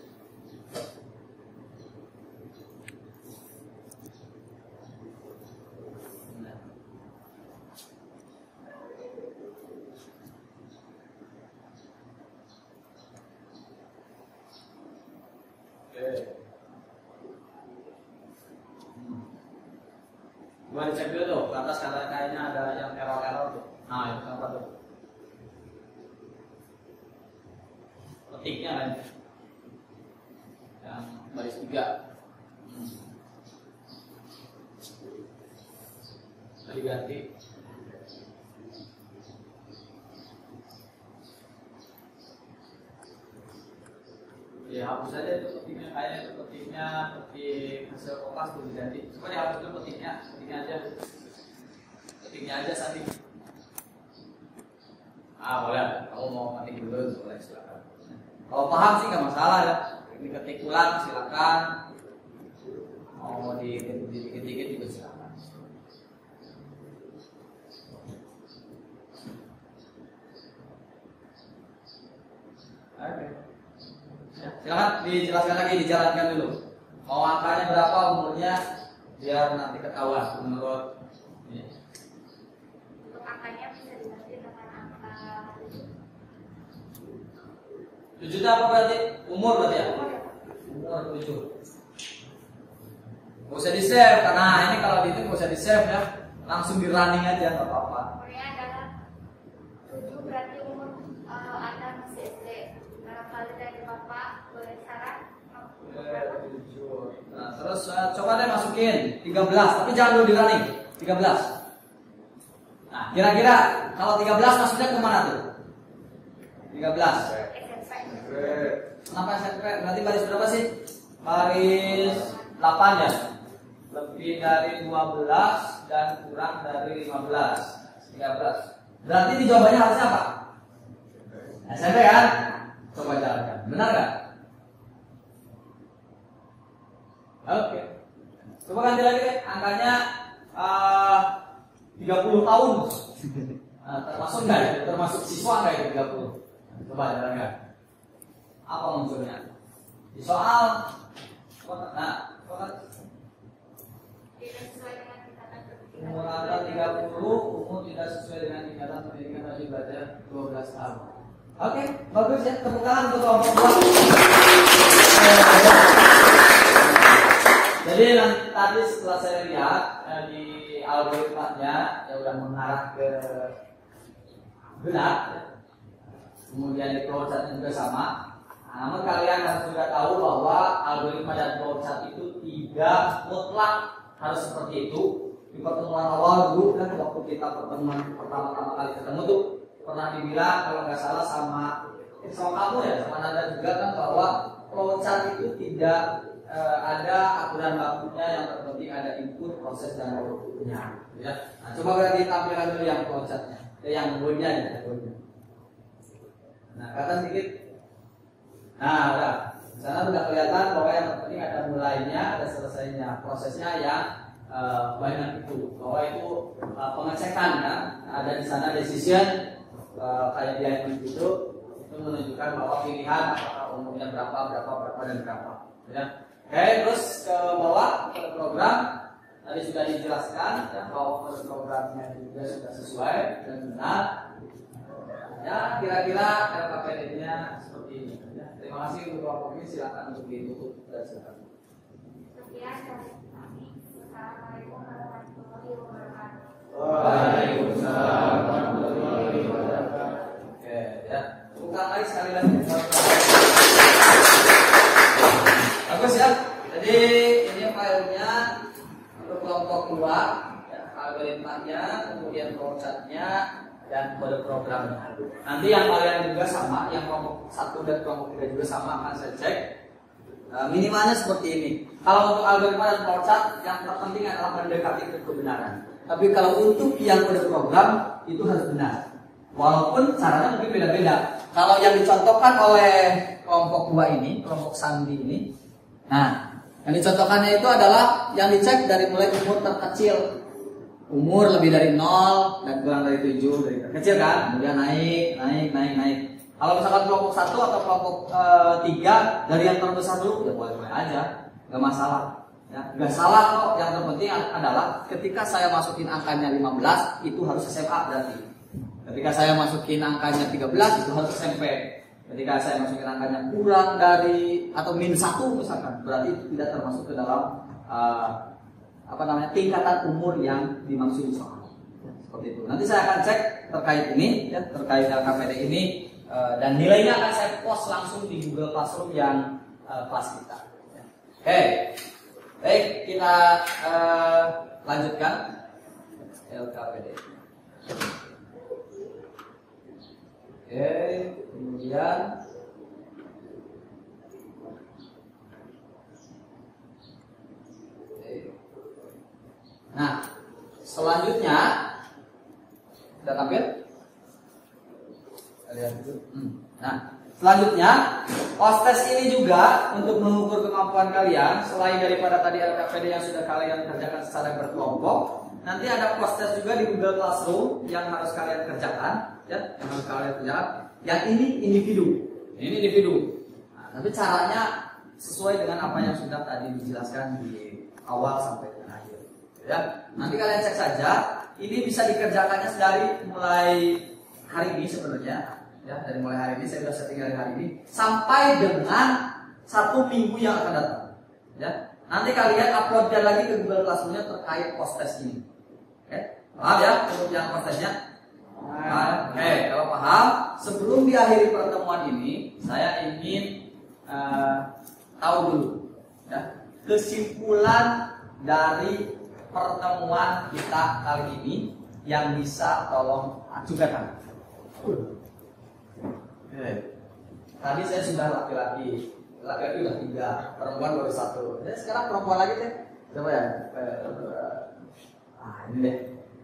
Gua dicek dulu tuh, ke atas kayaknya ada yang error tuh. Nah, yang apa tuh? Ketiknya kan? Yang baris 3. Tadi ganti. Ya hapus saja itu ketiknya, kayaknya itu ketik hasil kopas tuh diganti. Coba dihapus dulu ketiknya aja Sandi. Boleh, kamu mau ketik dulu boleh, silakan. Kalau paham sih nggak masalah ya, diketik ulang silakan. Mau diketik juga silakan. Oke. Silakan dijelaskan lagi, dijalankan dulu. Mau angkanya berapa, umurnya, biar nanti ketahuan menurut ini. Untuk angkanya bisa diganti dengan angka 7 juta apa berarti? Umur berarti ya? Umur 7. Gak usah di save, karena ini kalau di itu gak usah di save ya. Langsung di running aja, gak apa-apa. umurnya adalah 7, berarti umur Anda masih SD. Barangkali dari Bapak boleh saran. 7. Nah, terus coba deh masukin 13, tapi jangan dulu di running. 13. Nah, kira-kira kalau 13 masuknya kemana tuh? 13. Kenapa SMP? Berarti baris berapa sih? Baris 8 ya? Lebih dari 12 dan kurang dari 15. 13. Berarti di jawabannya harusnya apa? SMP kan? Coba jalankan. Benar nggak? Oke. Coba ganti lagi deh. Angkanya 30 tahun. Termasuk nggak ya? Termasuk siswa nggak ya 30? Coba jalankan. Apa munculnya? Di soal. Nah, Tidak sesuai dengan tingkatan pendidikan. umur Anda 30, umur tidak sesuai dengan tingkatan pendidikan wajib belajar 12 tahun. Oke, bagus ya. Tepuk tangan untuk kelompok 2. Jadi tadi setelah saya lihat di algoritmanya ya udah mengarah ke benar. kemudian di flowchart juga sama. Namun kalian harus juga tahu bahwa algoritma dan flowchart itu tidak mutlak harus seperti itu. Di pertemuan awal dulu kan waktu kita pertemuan pertama kali ketemu tuh pernah dibilang kalau nggak salah sama kamu ya, sama Nanda juga kan, bahwa flowchart itu tidak ada aturan bakunya, yang terpenting ada input, proses dan outputnya. Ya. Nah, coba berarti tampilkan dulu yang flowchartnya, yang boardnya ya, boardnya. Nah, kata sedikit. Nah, udah. Di sana sudah kelihatan bahwa yang terpenting ada mulainya, ada selesainya, prosesnya yang banyak itu. Bahwa itu pengecekan ya. Ada di sana decision kayak di item itu menunjukkan bahwa pilihan apakah umurnya berapa dan berapa. Ya. Oke, terus ke bawah ke program tadi sudah dijelaskan ya, bahwa programnya juga sudah sesuai dan benar. Ya, kira-kira LKPD-nya seperti ini. Ya. Terima kasih untuk kelompok ini, silakan untuk ditutup dan silakan. Sekian dari kami. Wassalamualaikum warahmatullahi wabarakatuh. Waalaikumsalam warahmatullahi wabarakatuh. Oke, ya. Bukan lagi sekali lagi. Bagus ya. Jadi ini filenya untuk kelompok 2, ya, algoritmanya, kemudian flowchartnya, dan kode programnya. Nanti yang kalian juga sama, yang kelompok 1 dan kelompok 3 juga sama, akan saya cek. Minimalnya seperti ini. Kalau untuk algoritma dan flowchart, yang terpenting adalah mendekati ke kebenaran. Tapi kalau untuk yang kode program itu harus benar. Walaupun caranya mungkin beda-beda. Kalau yang dicontohkan oleh kelompok 2 ini, kelompok Sandi ini, nah, yang dicontohkannya itu adalah yang dicek dari mulai umur terkecil. Umur lebih dari 0 dan kurang dari 7, dari terkecil kan, kemudian naik. Kalau misalkan kelompok 1 atau kelompok 3 dari yang terbesar dulu, ya boleh-boleh aja, nggak masalah. Ya, nggak salah kok. Yang terpenting adalah ketika saya masukin angkanya 15, itu harus SMA berarti. Ketika saya masukin angkanya 13, itu harus SMP. Ketika saya masukin angkanya kurang dari atau -1 misalkan, berarti itu tidak termasuk ke dalam tingkatan umur yang dimaksud soal. Seperti itu. Nanti saya akan cek terkait ini, ya, terkait LKPD ini, dan nilainya akan saya post langsung di Google Classroom yang kelas kita. Oke, baik, kita lanjutkan LKPD. Oke, kemudian nah, selanjutnya sudah tampil? Lihat dulu. Nah, selanjutnya post-test ini juga untuk mengukur kemampuan kalian. Selain daripada tadi LKPD yang sudah kalian kerjakan secara berkelompok, nanti ada post-test juga di Google Classroom yang harus kalian kerjakan. Ya, yang harus kalian kerjakan. Yang ini individu. Ini individu. Nah, tapi caranya sesuai dengan apa yang sudah tadi dijelaskan di awal sampai dengan akhir. Ya, nanti kalian cek saja. Ini bisa dikerjakannya dari mulai hari ini sebenarnya. Ya, dari mulai hari ini saya sudah setting dari hari ini sampai dengan 1 minggu yang akan datang. Ya, nanti kalian uploadkan lagi ke Google Classroom-nya terkait post-test ini. Oke, paham ya untuk yang post-testnya? Oke, kalau paham, sebelum diakhiri pertemuan ini, saya ingin tahu dulu ya, kesimpulan dari pertemuan kita kali ini yang bisa tolong ajukan. Tadi saya sudah laki-laki udah 3, perempuan baru 1. Jadi sekarang perempuan lagi deh. Coba ya. Ini deh.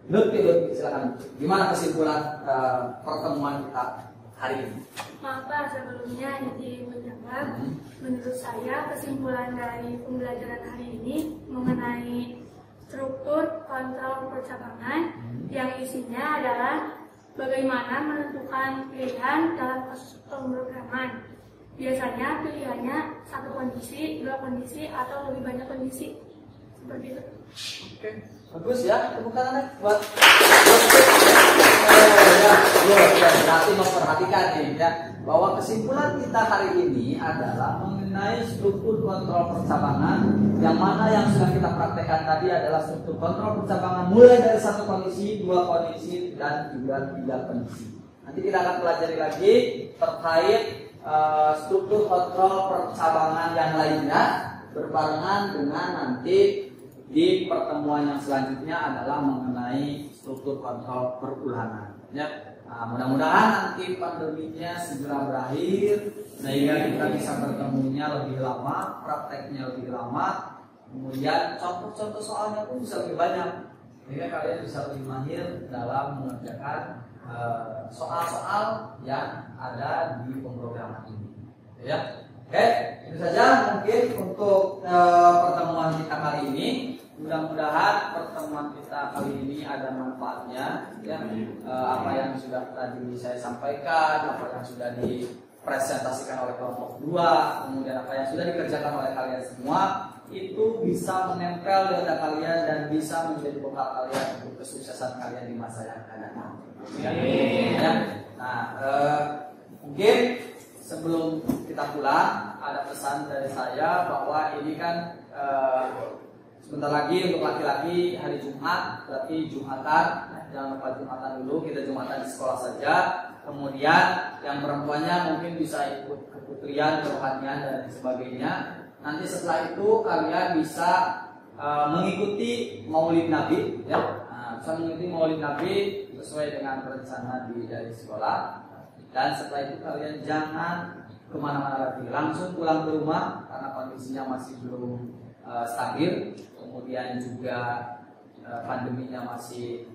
Lutfi, silakan. Gimana kesimpulan pertemuan kita hari ini? Maaf Pak, sebelumnya izin menjawab. Menurut saya kesimpulan dari pembelajaran hari ini mengenai struktur kontrol percabangan yang isinya adalah bagaimana menentukan pilihan dalam kasus pemrograman. Biasanya pilihannya 1 kondisi, 2 kondisi, atau lebih banyak kondisi. Seperti itu. Oke, bagus ya. Tepuk tangan buat berarti memperhatikan nih ya, bahwa kesimpulan kita hari ini adalah mengenai struktur kontrol percabangan, yang mana yang sudah kita praktekkan tadi adalah struktur kontrol percabangan mulai dari 1 kondisi, 2 kondisi, dan juga 3 kondisi. Nah, Nanti kita akan pelajari lagi terkait struktur kontrol percabangan yang lainnya berbarengan dengan nanti di pertemuan yang selanjutnya adalah mengenai struktur kontrol perulangan. Ya. Nah, mudah-mudahan nanti pandeminya segera berakhir sehingga kita bisa bertemunya lebih lama, prakteknya lebih lama, kemudian contoh-contoh soalnya pun bisa lebih banyak sehingga kalian bisa lebih mahir dalam mengerjakan soal-soal yang ada di pemrograman ini. Ya, oke, itu saja mungkin untuk pertemuan kita kali ini. Mudah-mudahan pertemuan kita kali ini ada manfaatnya. Ya, apa yang sudah tadi saya sampaikan, apa yang sudah dipresentasikan oleh kelompok 2, kemudian apa yang sudah dikerjakan oleh kalian semua, itu bisa menempel di otak kalian dan bisa menjadi bekal kalian untuk kesuksesan kalian di masa yang akan datang. Ya. Nah, mungkin sebelum kita pulang ada pesan dari saya bahwa ini kan sebentar lagi untuk laki-laki hari Jumat, berarti Jumatan. Jangan lupa Jumatan dulu, kita Jumatan di sekolah saja. Kemudian yang perempuannya mungkin bisa ikut keputrian, kerohanian dan sebagainya. Nanti setelah itu kalian bisa mengikuti Maulid Nabi, ya. Bisa mengikuti Maulid Nabi sesuai dengan rencana dari sekolah. Dan setelah itu kalian jangan kemana-mana lagi, langsung pulang ke rumah karena kondisinya masih belum stabil. Kemudian juga pandeminya masih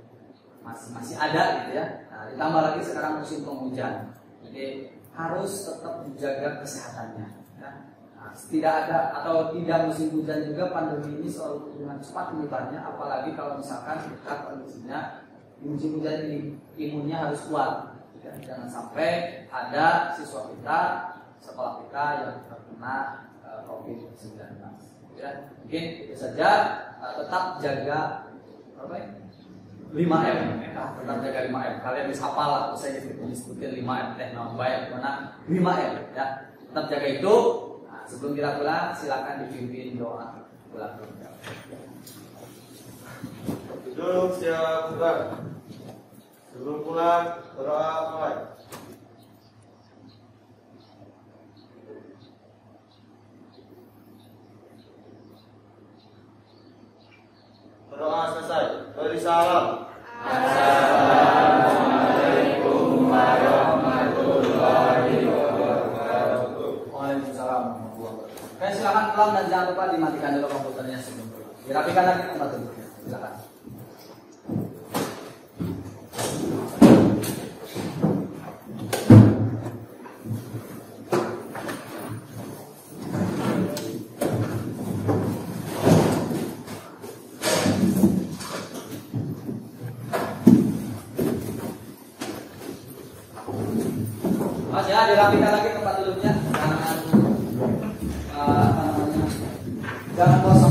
ada gitu ya. Nah, ditambah lagi sekarang musim penghujan, jadi harus tetap dijaga kesehatannya. Ya. Nah, tidak ada atau tidak musim hujan juga pandemi ini selalu dengan cepat menyebarnya. Apalagi kalau misalkan kita kondisinya di musim hujan ini imunnya harus kuat. Ya. Jangan sampai ada siswa kita, sekolah kita yang terkena COVID-19. Ya, mungkin itu saja. Tetap jaga 5M. Tetap jaga 5M. Kalian bisa hafal lah, saya diskutin 5M teh baik mana 5M ya. Tetap jaga itu. Nah, sebelum kita pulang silakan dipimpin doa pulang. Duduk siap pulang. Sebelum pulang berdoa mulai. Berdoa selesai. Beri salam. Assalamualaikum warahmatullahi wabarakatuh. Waalaikumsalam warahmatullahi wabarakatuh. Oke, silakan pulang dan jangan lupa dimatikan dulu komputernya sebelum pulang. Dirapikan lagi tempat duduknya. Silakan. Dirapikan lagi tempat duduknya, jangan kosong.